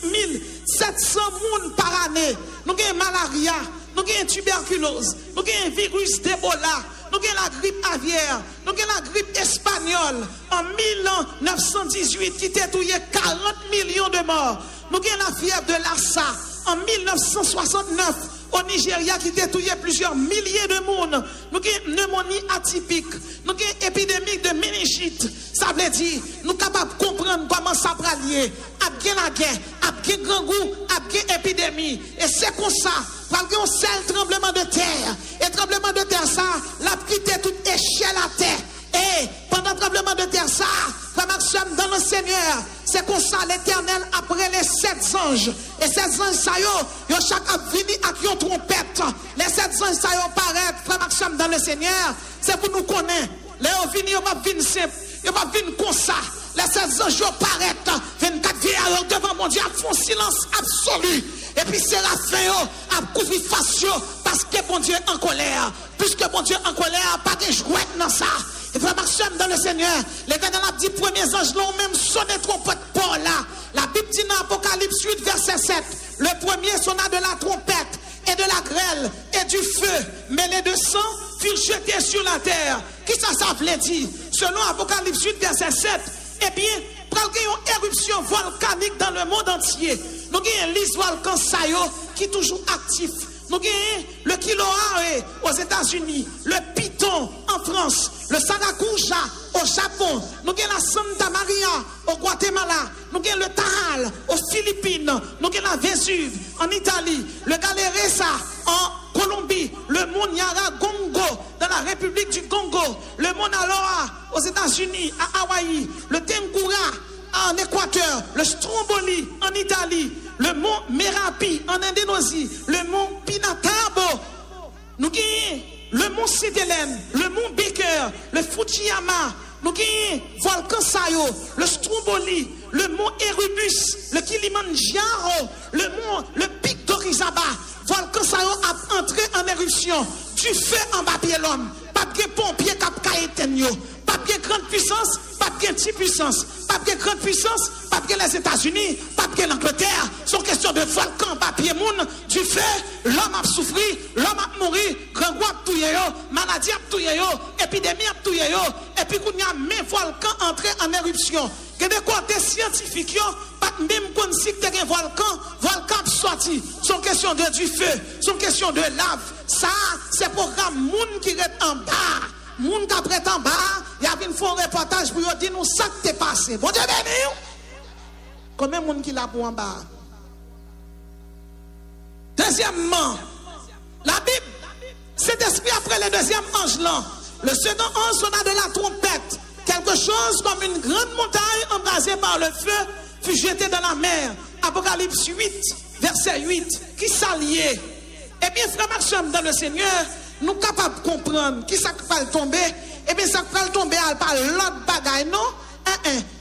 700 personnes par année. Nous avons malaria, nous avons tuberculose, nous avons virus d'Ebola, nous avons la grippe aviaire, nous avons la grippe espagnole. En 1918, qui a tué 40 millions de morts. Nous avons la fièvre de Lassa. En 1969, au Nigeria, qui a tué plusieurs milliers de monde. Nous avons une pneumonie atypique. Nous avons une épidémie de méningite. Ça veut dire, nous sommes capables de comprendre comment ça va lier. Après la guerre, après grand goût, après épidémie. Et c'est comme ça. Parce qu'on sait le tremblement de terre. Et tremblement de terre, ça, l'a quitté toute échelle à terre. Et pendant le tremblement de terre, ça, frère Maxime, dans le Seigneur, c'est comme ça l'Éternel après les 7 anges. Et ces anges, ça y est, chacun venu avec une trompette. Les 7 anges, ça y est, paraît, frère Maxime, dans le Seigneur, c'est pour nous connaître. Les vini, ils vont venir simple, ils vont venir comme ça. Les 7 anges, paraît, 24 vieillards devant mon Dieu, font silence absolu. Et puis Séraphin a couvert face parce que bon Dieu est en colère. Puisque bon Dieu est en colère, pas de jouet dans ça. Et frère Maxime, dans le Seigneur, l'Éternel a dit, premiers anges l'ont même sonné trompette pour là. La Bible dit dans Apocalypse 8, verset 7, le premier sonna de la trompette et de la grêle et du feu mêlé de sang furent jetés sur la terre. Qui ça voulait dire? Selon Apocalypse 8, verset 7, eh bien, il y a une éruption volcanique dans le monde entier. Nous avons l'Israël Kansayo qui est toujours actif. Nous avons le Kilauea aux États-Unis, le Python en France, le Saracuja au Japon, nous avons la Santa Maria au Guatemala, nous avons le Taral aux Philippines, nous avons la Vésuve en Italie, le Galeresa en Colombie, le Mont Nyaragongo dans la République du Congo, le Mont Aloha aux États-Unis, à Hawaï, le Tengura en Équateur, le Stromboli en Italie, le mont Merapi en Indonésie, le mont Pinatabo, nous avons le mont Sidelen, le mont Baker, le Fujiyama, nous avons volcan Sayo, le Stromboli, le mont Erebus, le Kilimanjaro, le pic d'Orizaba. Volcan Sayo a entré en éruption, du feu en Babylone, pas de pompiers qui éteignent. Pas de grande puissance, pas de petite puissance, pas de grande puissance, pas de les États-Unis, pas de l'Angleterre. C'est une question de volcan, papier moun, du feu, l'homme a souffert, l'homme a mouru, grand roi a touillé, maladie a touillé, épidémie a touillé, et puis il y a mes volcans entrés en éruption. Il y a des côtés scientifiques, pas même qu'on sait que un volcan sorti. C'est une question de du feu, c'est une question de lave. Ça, c'est pour un monde qui est en bas. Moun qui est en bas, il y a une fois un reportage pour dire nous ça qui t'est passé. Bon Dieu béni. Combien de monde qui l'a pour en bas? Deuxièmement, la Bible, cet esprit après le deuxième ange là, le second ange sonna de la trompette. Quelque chose comme une grande montagne embrasée par le feu fut jetée dans la mer. Apocalypse 8, verset 8, qui s'alliait. Eh bien, frère Maxime, dans le Seigneur, nous sommes capables de comprendre qui ça va tomber. Eh bien, ça va tomber par l'autre bagaille, non?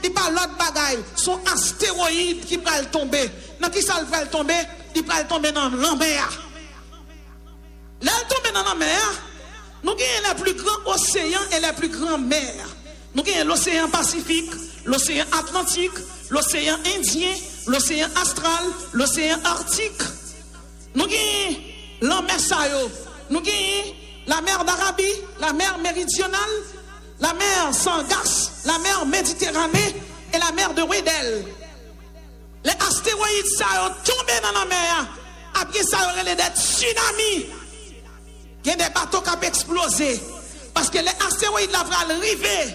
Il pas l'autre bagaille. Son astéroïde qui va tomber. Dans qui ça va tomber? Il va tomber dans la mer. Là, il tombe dans la mer. Nous avons les plus grands océans et les plus grandes mers. Nous avons l'océan Pacifique, l'océan Atlantique, l'océan Indien, l'océan Astral, l'océan Arctique. Nous avons l'enmer ça yo. Nous gagnons la mer d'Arabie, la mer méridionale, la mer Sargasse, la mer Méditerranée et la mer de Weddell. Les astéroïdes ça yo tombé dans la mer. Après ça y aurait des tsunamis. Il y a des bateaux qui ont explosé. Parce que les astéroïdes là vont arriver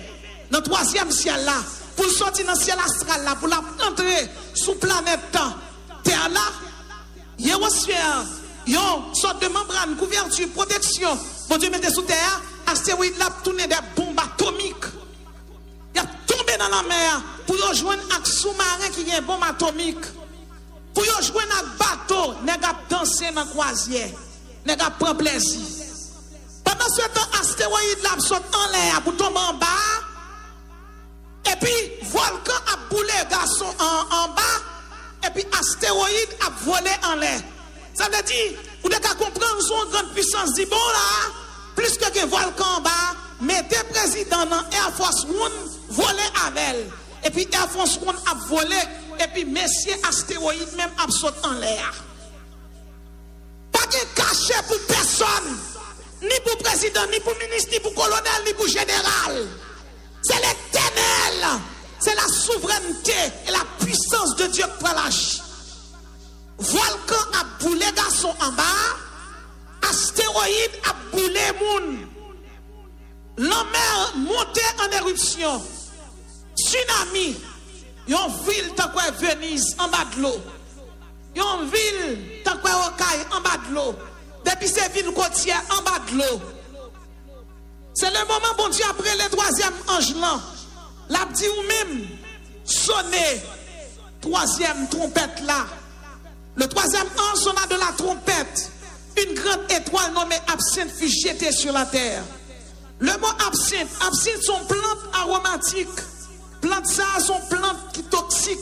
dans le troisième ciel là. Pour sortir dans le ciel astral là. Pour entrer sous planète Terre là. Iosphère. Il y a une sorte de membrane, couverture, protection. Bon Dieu mettez sous terre. Astéroïdes là tourner des bombes atomiques. Il a tombé dans la mer. Pour rejoindre un sous-marin qui a une bombe atomique. Pour jouer dans le bateau, nous avons dansé dans la croisière. Nous avons pris plaisir. Pendant ce temps, l'astéroïde là saute en l'air pour tomber en bas. Et puis, volcan a boulé garçon en bas. Et puis, l'astéroïde a volé en l'air. Ça veut dire, vous devez comprendre son grande puissance. Dit bon là, plus que un volcan en bas, mettez président dans Air Force One, volez avec elle. Et puis, Air Force One a volé. Et puis, messieurs astéroïdes même a sauté en l'air. Pas de cachet pour personne, ni pour président, ni pour ministre, ni pour colonel, ni pour général. C'est l'éternel, c'est la souveraineté et la puissance de Dieu qui relâche. Volcan a boulé garçon en bas, astéroïde a boulé moun. La mer monté en éruption, tsunami. Yon ville tant que Venise en bas de l'eau. Yon ville tant que Okaï en bas de l'eau. Depuis ces villes côtières en bas de l'eau. C'est le moment, bon Dieu, après le troisième ange là. L'a dit ou même sonner troisième trompette là. Le troisième ange sonna de la trompette. Une grande étoile nommée absinthe fut jetée sur la terre. Le mot absinthe, absinthe sont plantes aromatiques. Plantes ça sont plantes qui toxiques.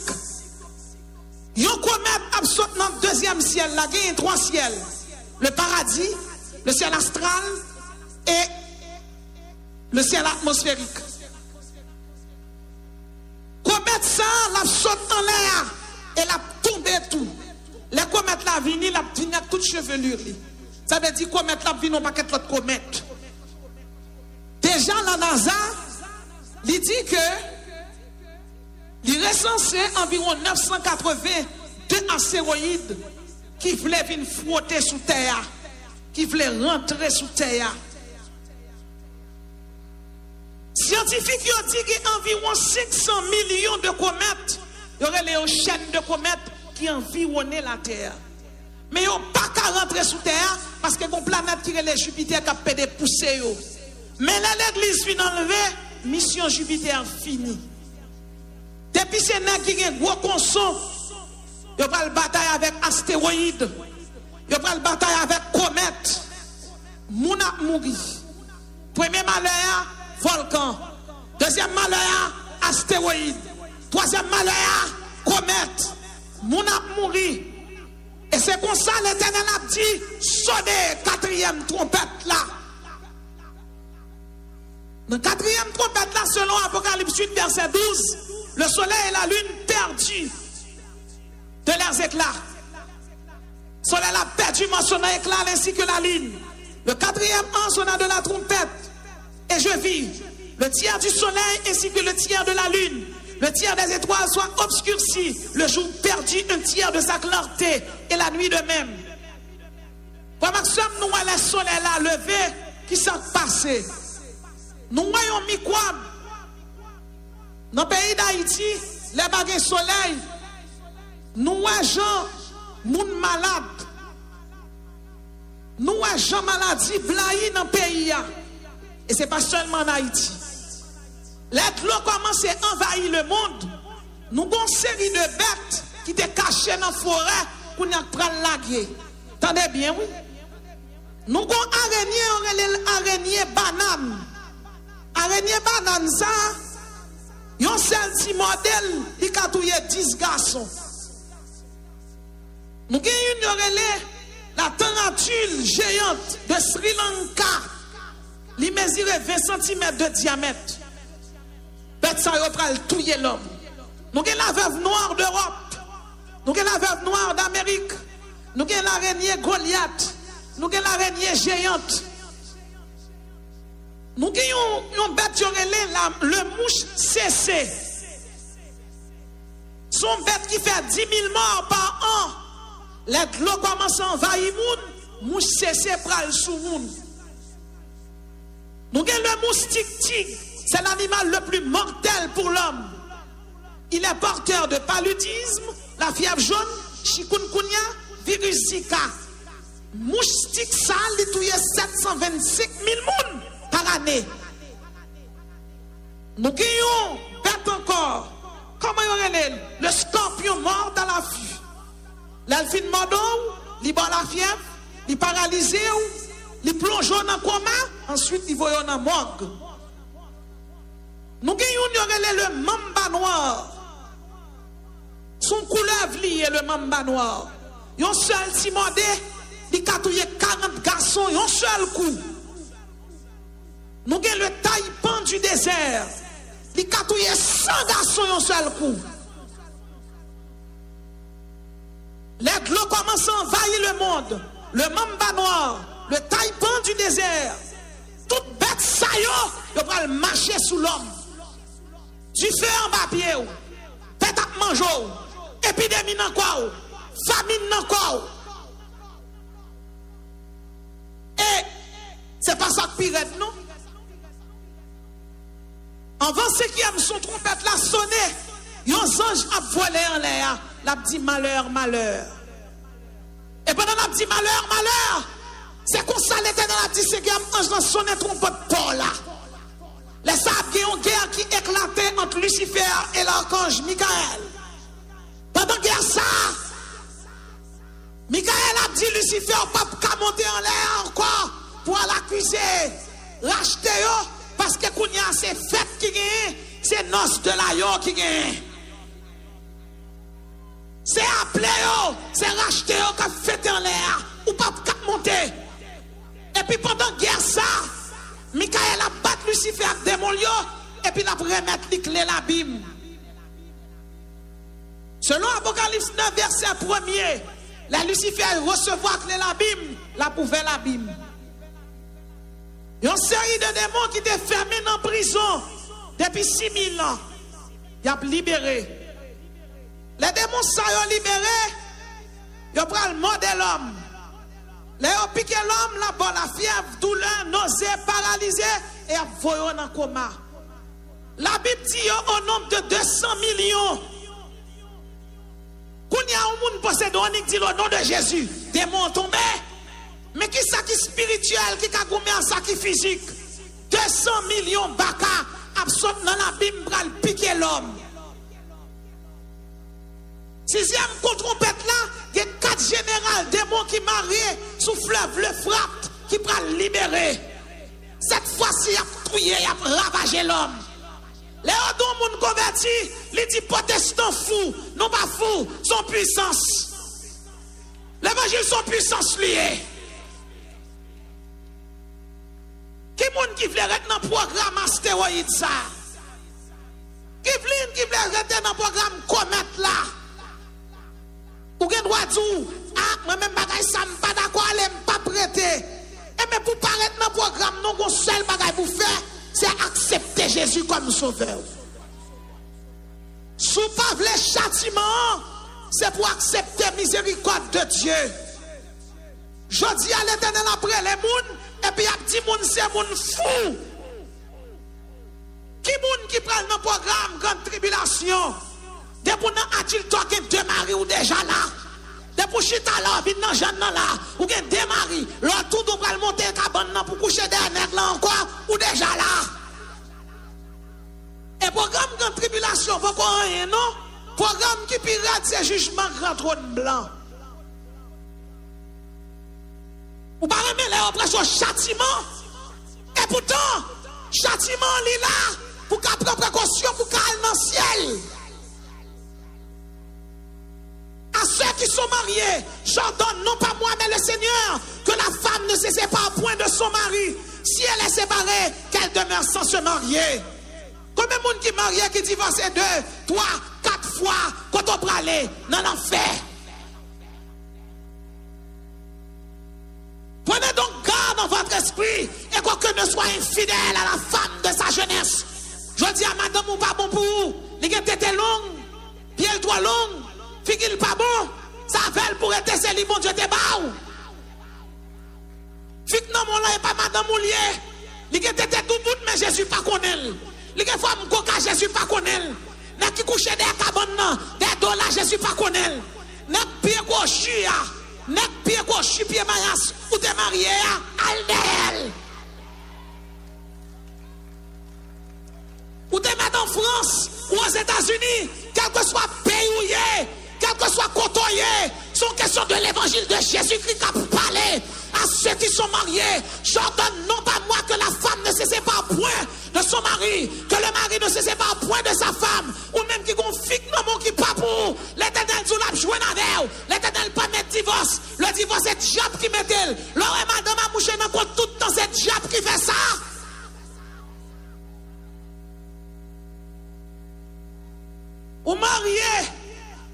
Yon comète absorbe dans le deuxième ciel. Là, il y a trois ciels. Le paradis, le ciel astral et le ciel atmosphérique. Comète ça, la saute en l'air et la tombe tout. Les comètes là viennent, la viennent avec toute chevelure. Ça veut dire comète là viennent, non pas qu'être l'autre comète. Déjà la NASA, il dit que il recensait environ 982 astéroïdes qui voulaient venir frotter sous terre, qui voulaient rentrer sous terre. Scientifiques ont dit qu'il y a environ 500 millions de comètes. Il y aurait les chaînes de comètes qui environnaient la Terre. Mais ils n'ont pas qu'à rentrer sous terre parce qu'il y a une planète qui est les Jupiter qui a fait des poussées. Mais là, l'église vient enlever, mission Jupiter finie. Depuis ces nègres qui ont un gros conso, ils vont le bataille avec astéroïdes, ils vont le bataille avec comètes. Mouna mouri. Premier malheur, volcan. Deuxième malheur, astéroïde. Troisième malheur, comète. Mouna mouri. Et c'est comme ça l'Éternel a dit, sonnez quatrième trompette là. Dans la quatrième trompette là, selon Apocalypse 8, verset 12, le soleil et la lune perdus de leurs éclats. Le soleil a perdu son éclat ainsi que la lune. Le quatrième ange sonna de la trompette. Et je vis le tiers du soleil ainsi que le tiers de la lune. Le tiers des étoiles soit obscurci. Le jour perdu un tiers de sa clarté. Et la nuit de même. Pour Maxime, nous voyons le soleil là levé qui s'est passé. Nous voyons Mikwab. Dans le pays d'Haïti, les bagages soleil, nous voyons gens, moun malade. Nous voyons gens maladie, blahi dans le pays. Et ce n'est pas seulement en Haïti. L'eau commence à envahir le monde. Nous avons une série de bêtes qui étaient cachées dans la forêt pour nous prendre la guerre. Attendez bien, oui. Nous avons araignée banane. Araignée banane, ça. Yon seul petit modèle, il a touillé 10 garçons. Nous avons la tarentule géante de Sri Lanka. Il mesure 20 cm de diamètre. Bête ça va touiller l'homme. Nous avons la veuve noire d'Europe. Nous avons la veuve noire d'Amérique. Nous avons l'araignée Goliath. nous avons l'araignée géante. Nous avons une bête qui le mouche cessé. Son bête qui fait 10 000 morts par an. Les l'eau commence à envahir le monde, mouche cessé pral sous monde. Nous avons le moustique tigre. C'est l'animal le plus mortel pour l'homme. Il est porteur de paludisme, la fièvre jaune, chikungunya, virus Zika. Moustique sale, il touille 725 000 personnes par année. Nous avons bête encore. Comment il y a le scorpion mort dans la vue. L'elfine mordo, il bat la fièvre, il paralysé, il plonge dans le coma, ensuite il va dans la morgue. Nous avons le mamba noir. Son couleuvre lié le mamba noir. Un seul Timodé, il a touillé 40 garçons, un seul coup. Nous avons le taipan du désert. Il a touillé 100 garçons, un seul coup. Les glos commencent à envahir le monde. Le mamba noir, le taipan du désert. Toute bête saillot, il va marcher sous l'homme. Du feu en bas pied, pète à manger, épidémie dans quoi, famine dans quoi. Et c'est pas ça que pirate, non? Avant ceux qui aiment son trompette la sonner, yon ange a volé en l'air, l'a dit malheur, malheur. Et pendant l'a dit malheur, malheur, c'est qu'on s'allait dans la 10e ange dans sonner trompette pour là. Les sables qui ont une guerre qui éclatait entre Lucifer et l'archange Michael. Pendant la guerre ça, Michael a dit Lucifer pas qu'à monter en l'air encore pour l'accuser, racheter parce que c'est fête qui gagne, c'est noce de la qui gagne. C'est appelé, c'est racheter qui a fait en l'air ou pas qu'à monter. Et puis pendant la guerre ça, Michael a battu Lucifer avec des démons et puis il a remettre les clés l'abîme. Selon Apocalypse 9, verset 1er, la Lucifer recevoir clé l'abîme, la pouvait l'abîme. Il y a une série de démons qui étaient fermés dans la prison depuis 6000 ans. Ils ont libéré. Les démons sont libérés, ils prennent le mot de l'homme. Les ont piqué l'homme, la fièvre, douleur, nausée, paralysé et envoyé dans le coma. La Bible dit au nombre de 200 millions. Quand il y a un monde possédé, dit le nom de Jésus. Démons tombés. Mais qui ça qui spirituel, qui a gommé à ça qui physique? 200 millions de baka absorbent dans la Bible pour piquer l'homme. Sixième contre-trompette là, il y a 4 généraux démons qui marient sous fleuve le frappe qui prennent libérer. Cette fois-ci, il a trouillé, il a ravagé l'homme. Les autres monde convertis, ils disent protestants fous, non pas fous, sont puissance. L'évangile sont puissance liée. Qui monde qui veut rester dans le programme astéroïde ça? Qui veut rester dans le programme comète là? Ou gen droit dire, ah, moi-même bagay ça me pas d'accord, elle me pas prêter. Et mais pour paraître dans le programme, non, mon seul bagay pour faire, c'est accepter Jésus comme sauveur. Sous pas le châtiment, c'est pour accepter la miséricorde de Dieu. Je dis à l'Éternel après les mouns, et puis il y a petit moun, c'est moun fou. Qui moun qui prend dans le programme grande tribulation? Depuis qu'on a-t-il toqué 2 maris ou déjà là? Depuis chita là, vite dans jeune là, ou gen 2 maris, l'autre tout doit monter cabane pour coucher des nègres là encore, ou déjà là? Et programme grande tribulation, pourquoi rien non? Programme qui pirate, c'est jugement grand trône blanc. Ou pas remettre les oppressions châtiment. Et pourtant, châtiment est là pour qu'à prendre précaution pour qu'à aller dans le ciel. À ceux qui sont mariés, j'ordonne, non pas moi, mais le Seigneur, que la femme ne se sépare point de son mari. Si elle est séparée, qu'elle demeure sans se marier. Combien de monde qui est marié, qui divorce 2, 3, 4 fois, quand on peut aller dans l'enfer? Prenez donc garde dans votre esprit et quoique ne soit infidèle à la femme de sa jeunesse. Je dis à madame ou pas bon pour vous. Les gars tête longue, pied toi long, figure pas bon. Ça fait pour être celle bon Dieu te baou. Fit non mon là et pas madame ou lié. Les gars tête tout bout mais Jésus pas connaît. Les gars femme coca Jésus pas connaît. N'a qui couche des cabanes des dollars Jésus pas connaît. N'a pied gauche ya. N'a pied gauche pied maïas ou te marié aldel. Ou te mettre en France ou aux États-Unis, quel que soit pays où il est, quel que soit côtoyé, c'est une question de l'évangile de Jésus-Christ qui a parlé à ceux qui sont mariés. J'ordonne non pas moi que la femme ne se sépare point de son mari, que le mari ne se sépare point de sa femme, ou même qui confie non qui pas pour. L'Éternel nous l'a joué dans l'air. L'Éternel pas mettre divorce. Le divorce c'est diable qui met elle. L'aurait madame a mouché dans compte tout le temps, c'est diable qui fait ça. Ou marié,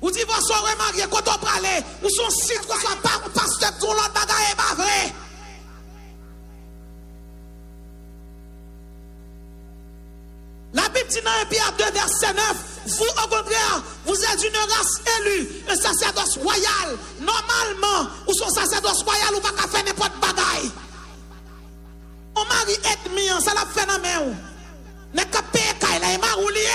ou divorce, ou marié, quand on parle, ou son site, ou soit pas, ou pasteur, tout l'autre bagaille est pas vrai. La Bible dit dans 1 Pierre 2, verset 9, vous au contraire, vous êtes une race élue, un sacerdoce royal. Normalement, ou son sacerdoce royal, ou pas qu'à faire n'importe bagaille. On marie ennemi, ça l'a fait dans la main. N'est qu'à payer, il a maroulié.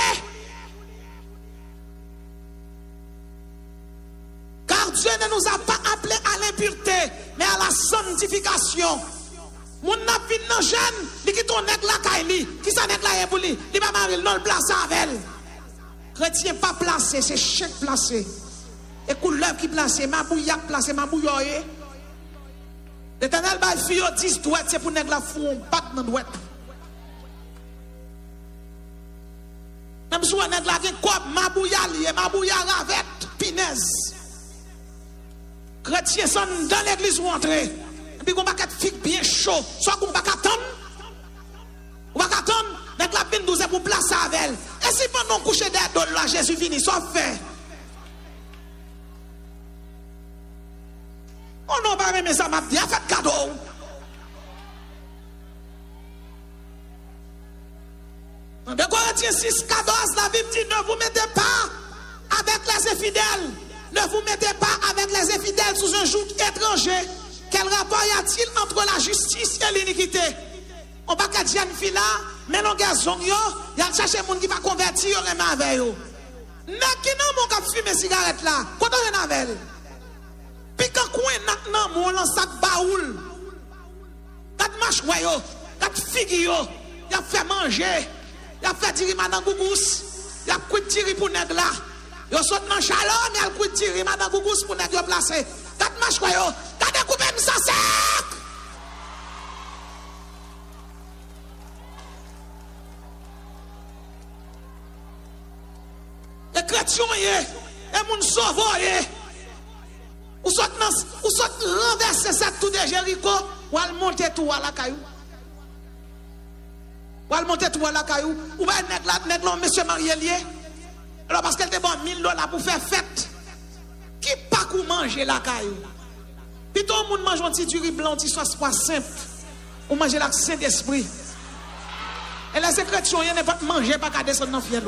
Car Dieu ne nous a pas appelés à l'impureté, mais à la sanctification. Mon nabi nan jeune, li ki ton nèg la kaili, qui ça nèg la est pour lui, li pas maril non le place avec elle. Chrétien pas placé, c'est chèque placé. Et couleur qui placé, ma bouillac placé, ma bouilloye. L'Éternel ba fio 10 douette, c'est pour nèg la fou on bat dans douette. Même si on nèg la gen kob, ma bouillali, ma bouilla ravette, pinaise. Chrétien sont dans l'église ou entrer. Et puis on va être figue bien chaud. Soit qu'on va attendre. On va attendre. Avec la peine 12 pour placer avec elle. Et si pendant coucher des dollars, là, Jésus vini, soit fait. On n'a pas aimé ça, m'a dit, fait cadeau. Dans 2 Corinthiens 6, 14, la Bible dit, ne vous mettez pas avec les infidèles. Ne vous mettez pas avec les infidèles sous un joug étranger. Quel rapport y a-t-il entre la justice et l'iniquité? On va pas dire une fille là, mais non gazon yo, y a chercher monde qui va convertir yo remet avec yo. Mais qui non mon cap fumer cigarette là, quand on est avec elle. Puis quand coin nan mon lan sac baoul. Quatre marche ouais yo, quatre figue yo, y a fait manger, y a fait tirer madame gougous, y a coué tirer pour nèg là. Yo saute dans chalon, mais elle coué tirer madame gougous pour nèg yo placer. Quatre marche ouais yo, quatre découper ça sec. Les chrétiens, et moun sauveur, ou soit renverser cette tout de Jéricho, ou al monter tout à la caillou. Ou al monter tout à la caillou, ou va nèg là, monsieur marié lié. Alors parce qu'elle te bon $1000 pour faire fête. Qui pas pour manger la caillou? Puis tout le monde mange un petit riz blanc, un petit sauce pas simple. Ou manger la Saint-Esprit. Et les chrétiens, il n'y a pas de manger, pas qu'à descendre dans le fiel.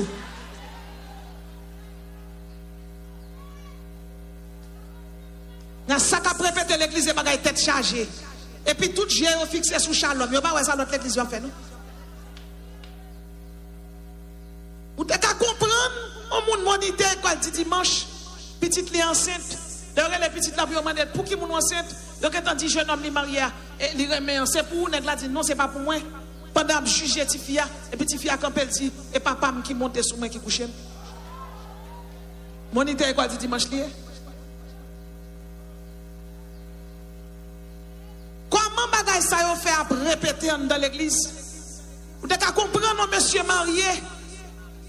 Dans ça qu'a répété l'église et bagaille tête chargée. Et puis tout Dieu est fixé sous Shalom. Yo pas ouais ça l'autre l'église va faire nous. Vous t'es qu'à comprendre, on monde monité quoi dit dimanche, petite li enceinte. D'ailleurs les petites là pour qui moun enceinte, donc étant dit jeune homme li marié et li remet c'est pour nèg la dit non c'est pas pour moi. Pendant juger ti fia et petit fia quand elle dit et papa qui monte sous moi qui couche. Monité quoi dit dimanche li. Comment bagay ça yo fait à répéter dans l'église? Vous devez comprendre monsieur marié,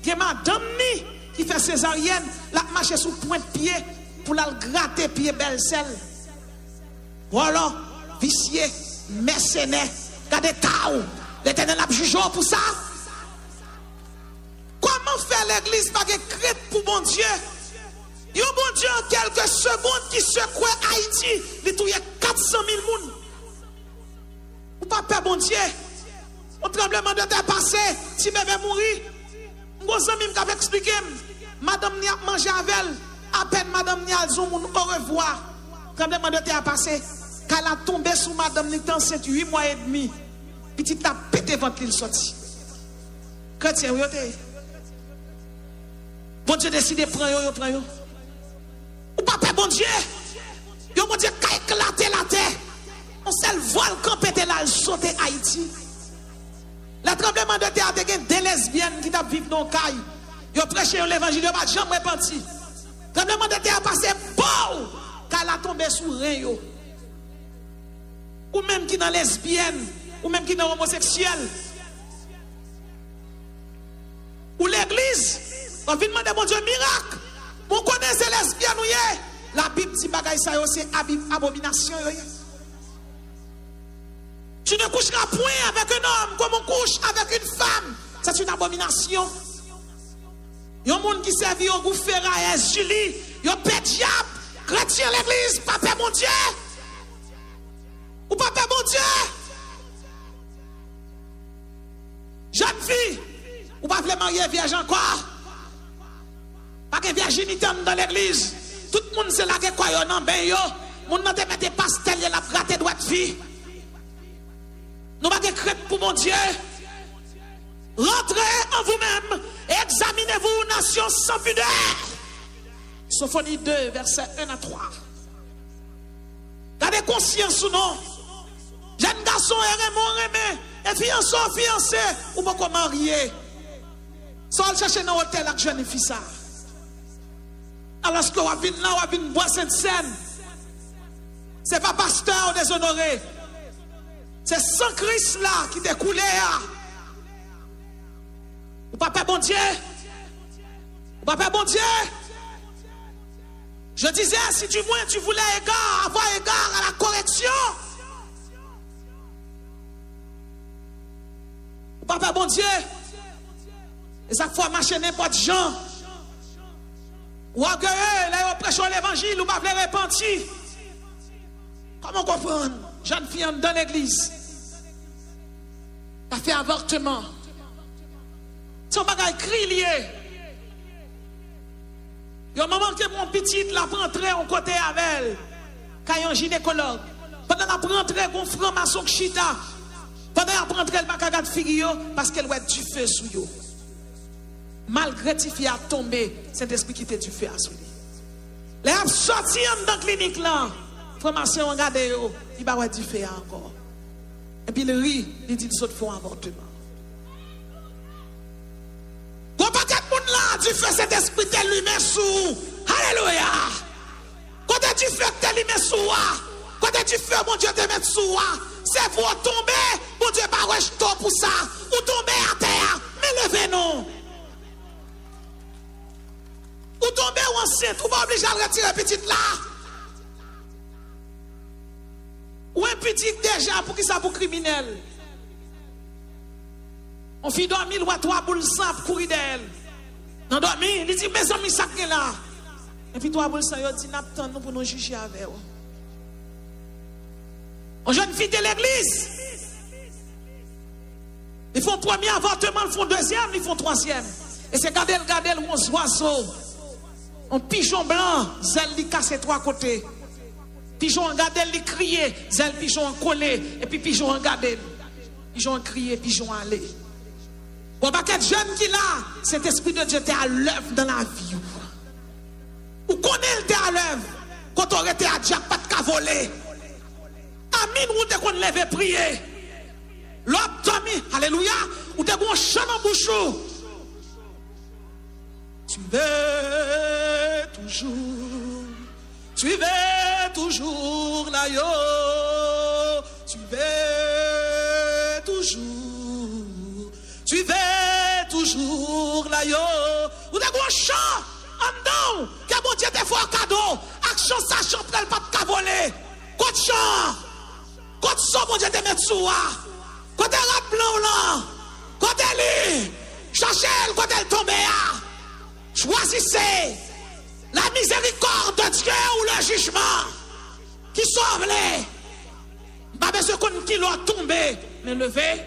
que madame ni qui fait césarienne, la marche sous point de pied pour la gratter pied belle selle. Voilà, vicié, mercenaire, gardez taou. L'Éternel a jugé pour ça. Comment faire l'église pas de crête pour bon Dieu? Yo bon Dieu en quelques secondes qui secoue Haïti, il touye 400 000 moun. papa bon Dieu. Un tremblement de terre passé, si bébé mourir. Mon ami m'a expliqué, madame ni a mangé avec elle, à peine madame ni a dit au revoir. Tremblement de terre passé, quand elle a tombé sous madame ni enceinte 8 mois et demi. Petit a pété ventre il sorti. Chrétien, oui, bon Dieu décide de prendre yo, prend yo. Ou papa bon Dieu, yo bon Dieu qu'a éclaté la terre. On seul volcan pété là, sauté Haïti. Le tremblement de terre a des lesbiennes qui vivent dans le caille. Ils ont prêché l'évangile, ils n'ont pas jamais repenti. Le tremblement de terre a passé bon, quand elle a tombé sous rien. Ou même qui dans lesbienne, ou même qui dans homosexuel. Ou l'église, on vient demander mon Dieu miracle. On connaît ces lesbiennes ou yé. La Bible dit bagaille ça c'est abomination. Tu ne coucheras point avec un homme comme on couche avec une femme. C'est une abomination. Il y a un monde qui servit au goût ferraille, Julie. Il y a un diable. Chrétien l'église, papa mon Dieu. Ou papa mon Dieu. Jeune fille. Ou pas vraiment marier vierge encore. Pas que virginité dans l'église. Tout le monde c'est là que quoi yon en ben yo. Moun nan te mette pastel la gratte droite fille. Nous pas de crête pour mon Dieu. Rentrez en vous-même et examinez-vous, nation sans pudeur. Sophonie 2, versets 1 à 3. Gardez conscience ou non. Jeune garçon et et fiancé, ou pas marier. Sans chercher dans l'hôtel avec jeune fille ça. Alors que vous venez là, vous venez boire cette scène. C'est pas pasteur ou déshonoré. C'est sans Christ là qui découlait. Ou papa bon Dieu. Ou papa bon Dieu. Je disais, si du moins tu voulais avoir égard à la correction. Ou papa bon Dieu. Et chaque fois marcher n'importe gens. Ou à gueuler, là ils prêchent l'évangile, ou pas les repentir. Comment comprendre? Jeune fille dans l'église. Elle fait avortement. Son bagage cri lié. Il y a un moment que mon petit la rentré en côté avec elle. Quand il y a un gynécologue. Pendant la rentrée, on franc-maçon chita. Pendant la rentrée, elle va regarder figure parce qu'elle va du feu sur yo. Malgré que il a tombé, cet esprit qui fait du feu à celui. Les a sorti dans la clinique là. Formation regarde yo, il va du feu encore. Et puis le riz, il dit qu'ils font avortement. Quand pas de monde là, du feu cet esprit tel lui met sous. Alléluia. Quand tu fais tel lui met sous. Quand tu fais mon Dieu te met sous. C'est pour tomber, mon Dieu pas rejeter pour ça. Ou tomber à terre, mais levez-nous. Ou tomber enceinte, ou pas obligé à retirer petite là. Ou un petit déjà pour qui ça pour criminel. On fit dormir, ou à 3 boules sang pour courir d'elle. Non, dormir, il dit, mes amis, ça qui est là. Et puis 3 boules sang, il dit, n'attend nous pour nous juger avec eux. On jeune fille de l'église. Ils font premier avortement, ils font deuxième, ils font troisième. Et c'est garder, on oiseau. Un pigeon blanc, zèle li casse 3 côtés. Pigeon regardé, li crier, zèle pigeon collé, et puis pigeon regardé. Pigeon crier, pigeon aller. Bon, pas qu'être jeune qui là, cet esprit de Dieu était à l'œuvre dans la vie. Ou connaît le à l'œuvre, quand on était à Dieu, pas de cas voler. Amin, ou t'es qu'on lève prier. L'autre, alléluia, ou t'es qu'on chante en bouchou. Tu veux toujours là yo, tu veux toujours là yo, ou t'es qu'on chante en dedans, que mon Dieu te fait un cadeau, action ça chante pas de voler, quand chant, quand son mon Dieu te met sous, quand t'es rap blanc là, quand t'es cherchez quand elle tombe. Choisissez la miséricorde de Dieu ou le jugement qui sauve les. Pas besoin qu'on qui l'a tombé. main levée.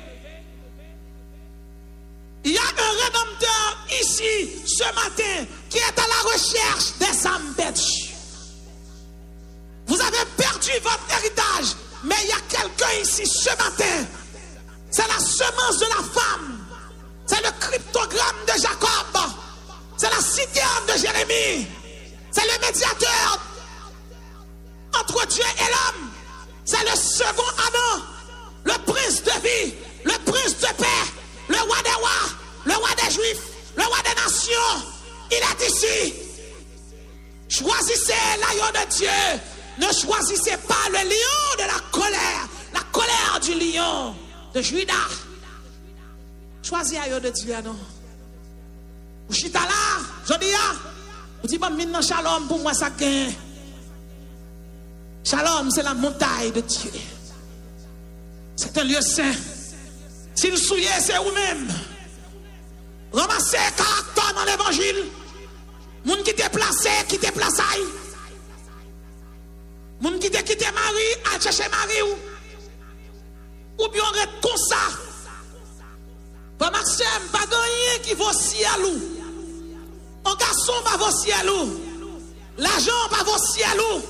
Il y a un rédempteur ici, ce matin, qui est à la recherche des âmes perdues. Vous avez perdu votre héritage, mais il y a quelqu'un ici ce matin. C'est la semence de la femme. C'est le cryptogramme de Jacob. C'est la citerne de Jérémie. C'est le médiateur entre Dieu et l'homme. C'est le second Adam, le prince de vie, le prince de paix, le roi des rois, le roi des juifs, le roi des nations. Il est ici. Choisissez l'agneau de Dieu. Ne choisissez pas le lion de la colère du lion de Juda. Choisissez l'agneau de Dieu, non? Vous chita là, je dis, vous dites, maintenant, shalom, pour moi, ça gagne. Shalom, c'est la montagne de Dieu. C'est un lieu saint. S'il souillait, c'est vous-même. Ramassez caractère dans l'évangile. Moun qui t'est placé, qui t'est placé. Moun qui t'est quitté Marie, à chercher Marie ou bien on reste comme ça. Pas Maxime, pas gagné qui vaut ciel ou. Un garçon pas vaut ciel ou. L'argent pas vaut ciel ou.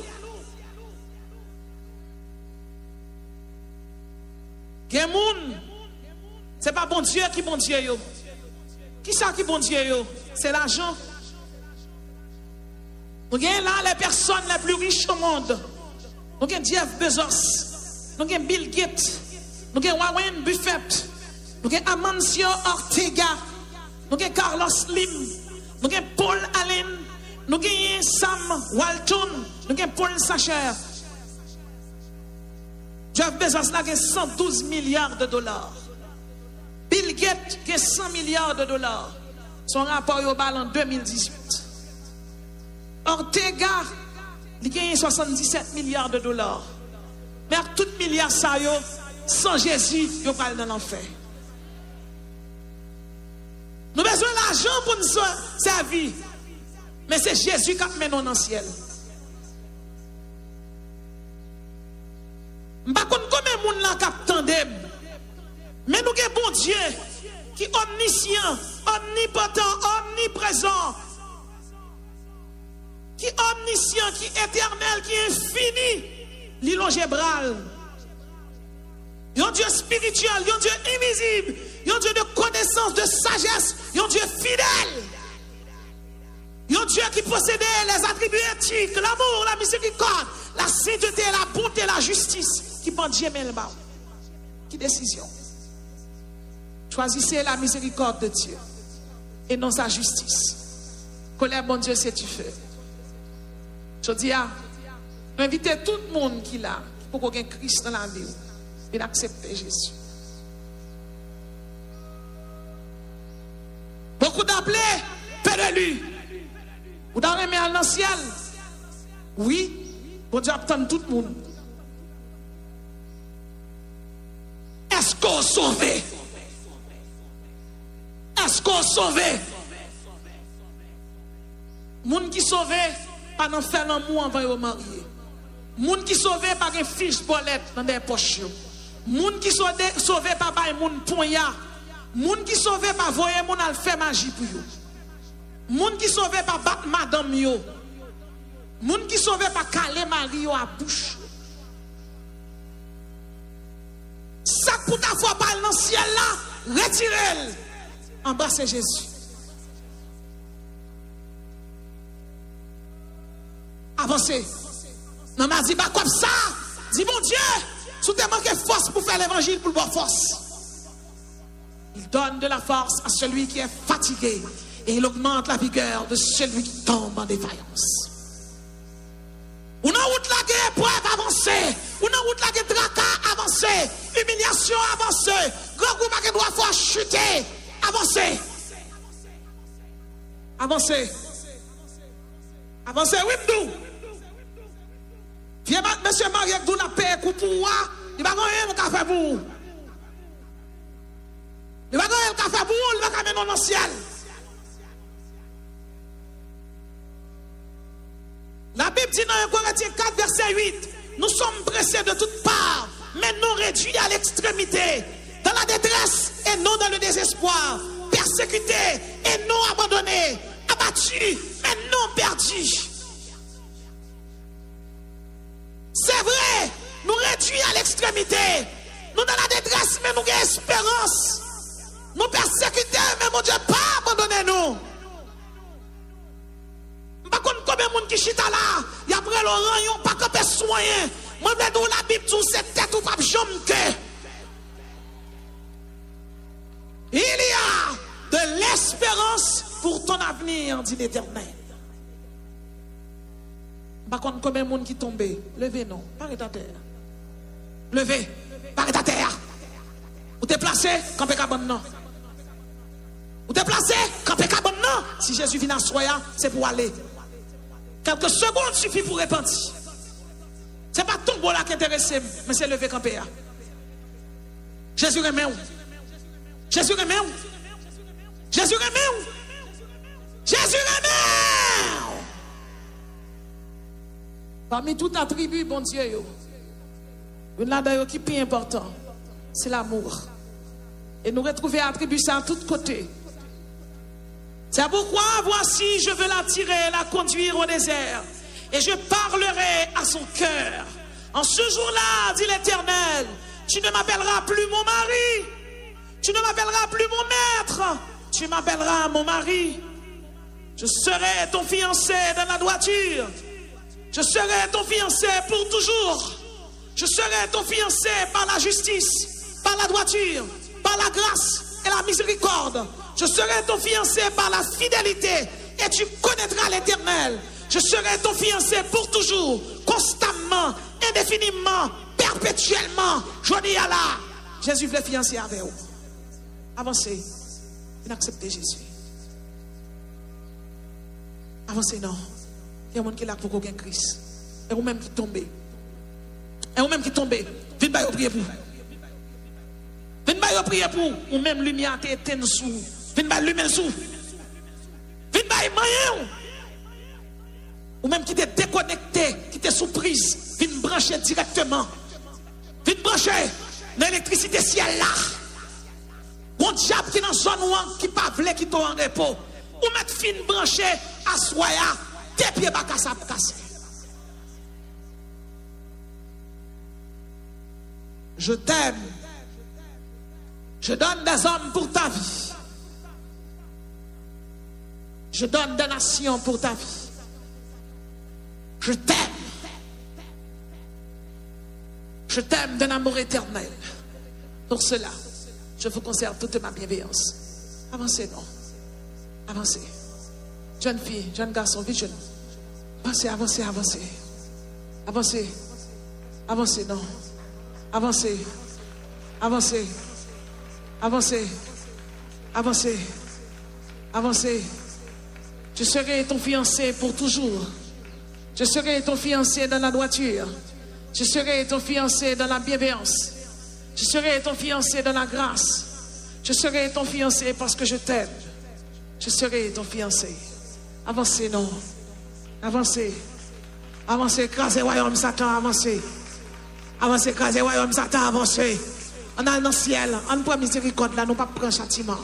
Gemoun, c'est pas bon Dieu qui bon Dieu yo. Qui ça qui bon Dieu yo? C'est l'argent. Nous avons là les personnes les plus riches au monde. Nous avons Jeff Bezos, nous avons Bill Gates, nous avons Warren Buffett, nous avons Amancio Ortega, nous avons Carlos Slim, nous avons Paul Allen, nous avons Sam Walton, nous avons Paul Sacher. Jeff Bezos a 112 milliards de dollars. Bill Gates a 100 milliards de dollars. Son rapport au bal en 2018. Ortega, il a 77 milliards de dollars. Mais avec tout milliard ça, sans Jésus, il parle dans l'enfer. Nous avons besoin d'argent pour nous servir. Mais c'est Jésus qui met nous dans le ciel. Je ne sais pas combien de gens qui attendent. Mais nous avons bon Dieu qui est omniscient, omnipotent, omniprésent, qui est omniscient, qui est éternel, qui est infini, l'ilongébral. Un Dieu spirituel, un Dieu invisible, un Dieu de connaissance, de sagesse, un Dieu fidèle. Un Dieu qui possédait les attributs éthiques, l'amour, la miséricorde, la sainteté, la bonté, la justice. Qui prend Dieu mais le bas. Qui décision? Choisissez la miséricorde de Dieu et non sa justice. Colère, bon Dieu, c'est tu fais. Je dis à inviter tout le monde qui l'a pour qu'on ait Christ dans la vie et d'accepter Jésus. Beaucoup d'appelés, paix de lui. Vous dans le ciel? Oui, bon Dieu attend tout le monde. Est-ce qu'on sauvé? Est-ce qu'on sauvé? Moun qui sauvé, pas dans faire l'amour avant de marier. Moun qui sauvé, pas une fiche bolette dans des poches. Moun qui sauvé, pas bailler moun poignard. Moun qui sauvé, pas voyer moun al faire magie pour yo. Moun qui sauvé, pas battre madame yo. Moun qui sauvé, pas caler mari yo à bouche. Ça pour ta foi par dans le ciel là, retirez-le. Embrassez Jésus. Avancez. Non, m'a dit pas comme ça. Dis mon Dieu, si tu manques force pour faire l'évangile, pour avoir force. Il donne de la force à celui qui est fatigué et il augmente la vigueur de celui qui tombe en défaillance. Ou non, route la guerre, épreuve avancer. Ou non, route la guerre, tracas avancer. Humiliation avancer. Grand groupe qui doit faire chuter. Avancer. Avancer. Avancer, oui, nous. Viens, monsieur Mariek, d'où la paix, coup pour moi. Il va gagner le café pour vous. Il va gagner le café pour vous, il va gagner dans le ciel. La Bible dit dans 1 Corinthiens 4, verset 8, nous sommes pressés de toutes parts, mais non réduits à l'extrémité. et non dans le désespoir, persécutés et non abandonnés, abattus mais non perdus. C'est vrai, nous réduits à l'extrémité, nous dans la détresse mais nous avons espérance. Nous persécutés mais mon Dieu pas abandonner nous. Par contre, combien de monde qui chita là, il y a après le rayon, pas que soigné. Moi, je vais dire la Bible, tout cette tête ou pas jambe que. Il y a de l'espérance pour ton avenir, dit l'Éternel. Par contre, combien de monde qui tombe, levez non, parez à terre. Levez, parez à terre. Vous déplacez, campez cabane non. Vous déplacez, campez cabane non. Si Jésus vient à Soya, c'est pour aller. Quelques secondes suffit pour répandre. Ce n'est pas tout bon là qui intéresse, mais c'est lever campé. Jésus remet où? Jésus remet où? Jésus remet où? Jésus remet où? Parmi tout attribut, bon Dieu, une là d'ailleurs qui est plus important, c'est l'amour. Et nous retrouver attribut ça à tous côtés. C'est pourquoi, voici, je veux l'attirer, la conduire au désert. Et je parlerai à son cœur. En ce jour-là, dit l'Éternel, tu ne m'appelleras plus mon mari. Tu ne m'appelleras plus mon maître. Tu m'appelleras mon mari. Je serai ton fiancé dans la droiture. Je serai ton fiancé pour toujours. Je serai ton fiancé par la justice, par la droiture, par la grâce et la miséricorde. Je serai ton fiancé par la fidélité et tu connaîtras l'Éternel. Je serai ton fiancé pour toujours, constamment, indéfiniment, perpétuellement. Je dis à là, Jésus veut fiancer avec vous. Avancez, inacceptez Jésus. Avancez, non. Il y a un monde qui est là pour aucun Christ. Et vous-même qui tombez. Et vous-même qui tombez. Venez prier pour vous. Venez prier pour vous. Ou même lumière qui est sous. Venez lumière sous. Venez moyen. Ou même qui était déconnecté, qui était sous prise, venez brancher directement. Venez brancher dans l'électricité ciel là. Bon diable qui est dans la zone qui pas voulu qui en repos. Ou mettre fin branché à soya, tes pieds bas cassés. Je t'aime. Je donne des hommes pour ta vie. Je donne des nations pour ta vie. Je t'aime. Je t'aime d'un amour éternel. Pour cela, je vous conserve toute ma bienveillance. Avancez, non. Avancez. Jeune fille, jeune garçon, vite jeune. Avancez, avancez, avancez. Avancez. Avancez, non. Avancez. Avancez. Avancez. Avancez. Avancez. Je serai ton fiancé pour toujours. Je serai ton fiancé dans la droiture. Je serai ton fiancé dans la bienveillance. Je serai ton fiancé dans la grâce. Je serai ton fiancé parce que je t'aime. Je serai ton fiancé. Avancez, non. Avancez. Avancez, écrasez royaume Satan, avancez. Avancez, écrasez royaume Satan, avancez. On a dans le ciel, on prend miséricorde là, nous pas prendre châtiment.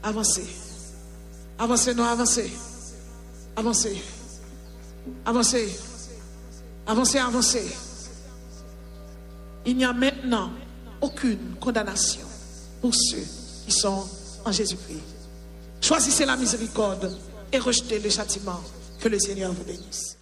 Avancez. Avancez, non, avancez. Avancez. Avancez. Avancez, avancez. Il n'y a maintenant aucune condamnation pour ceux qui sont en Jésus-Christ. Choisissez la miséricorde et rejetez le châtiment. Que le Seigneur vous bénisse.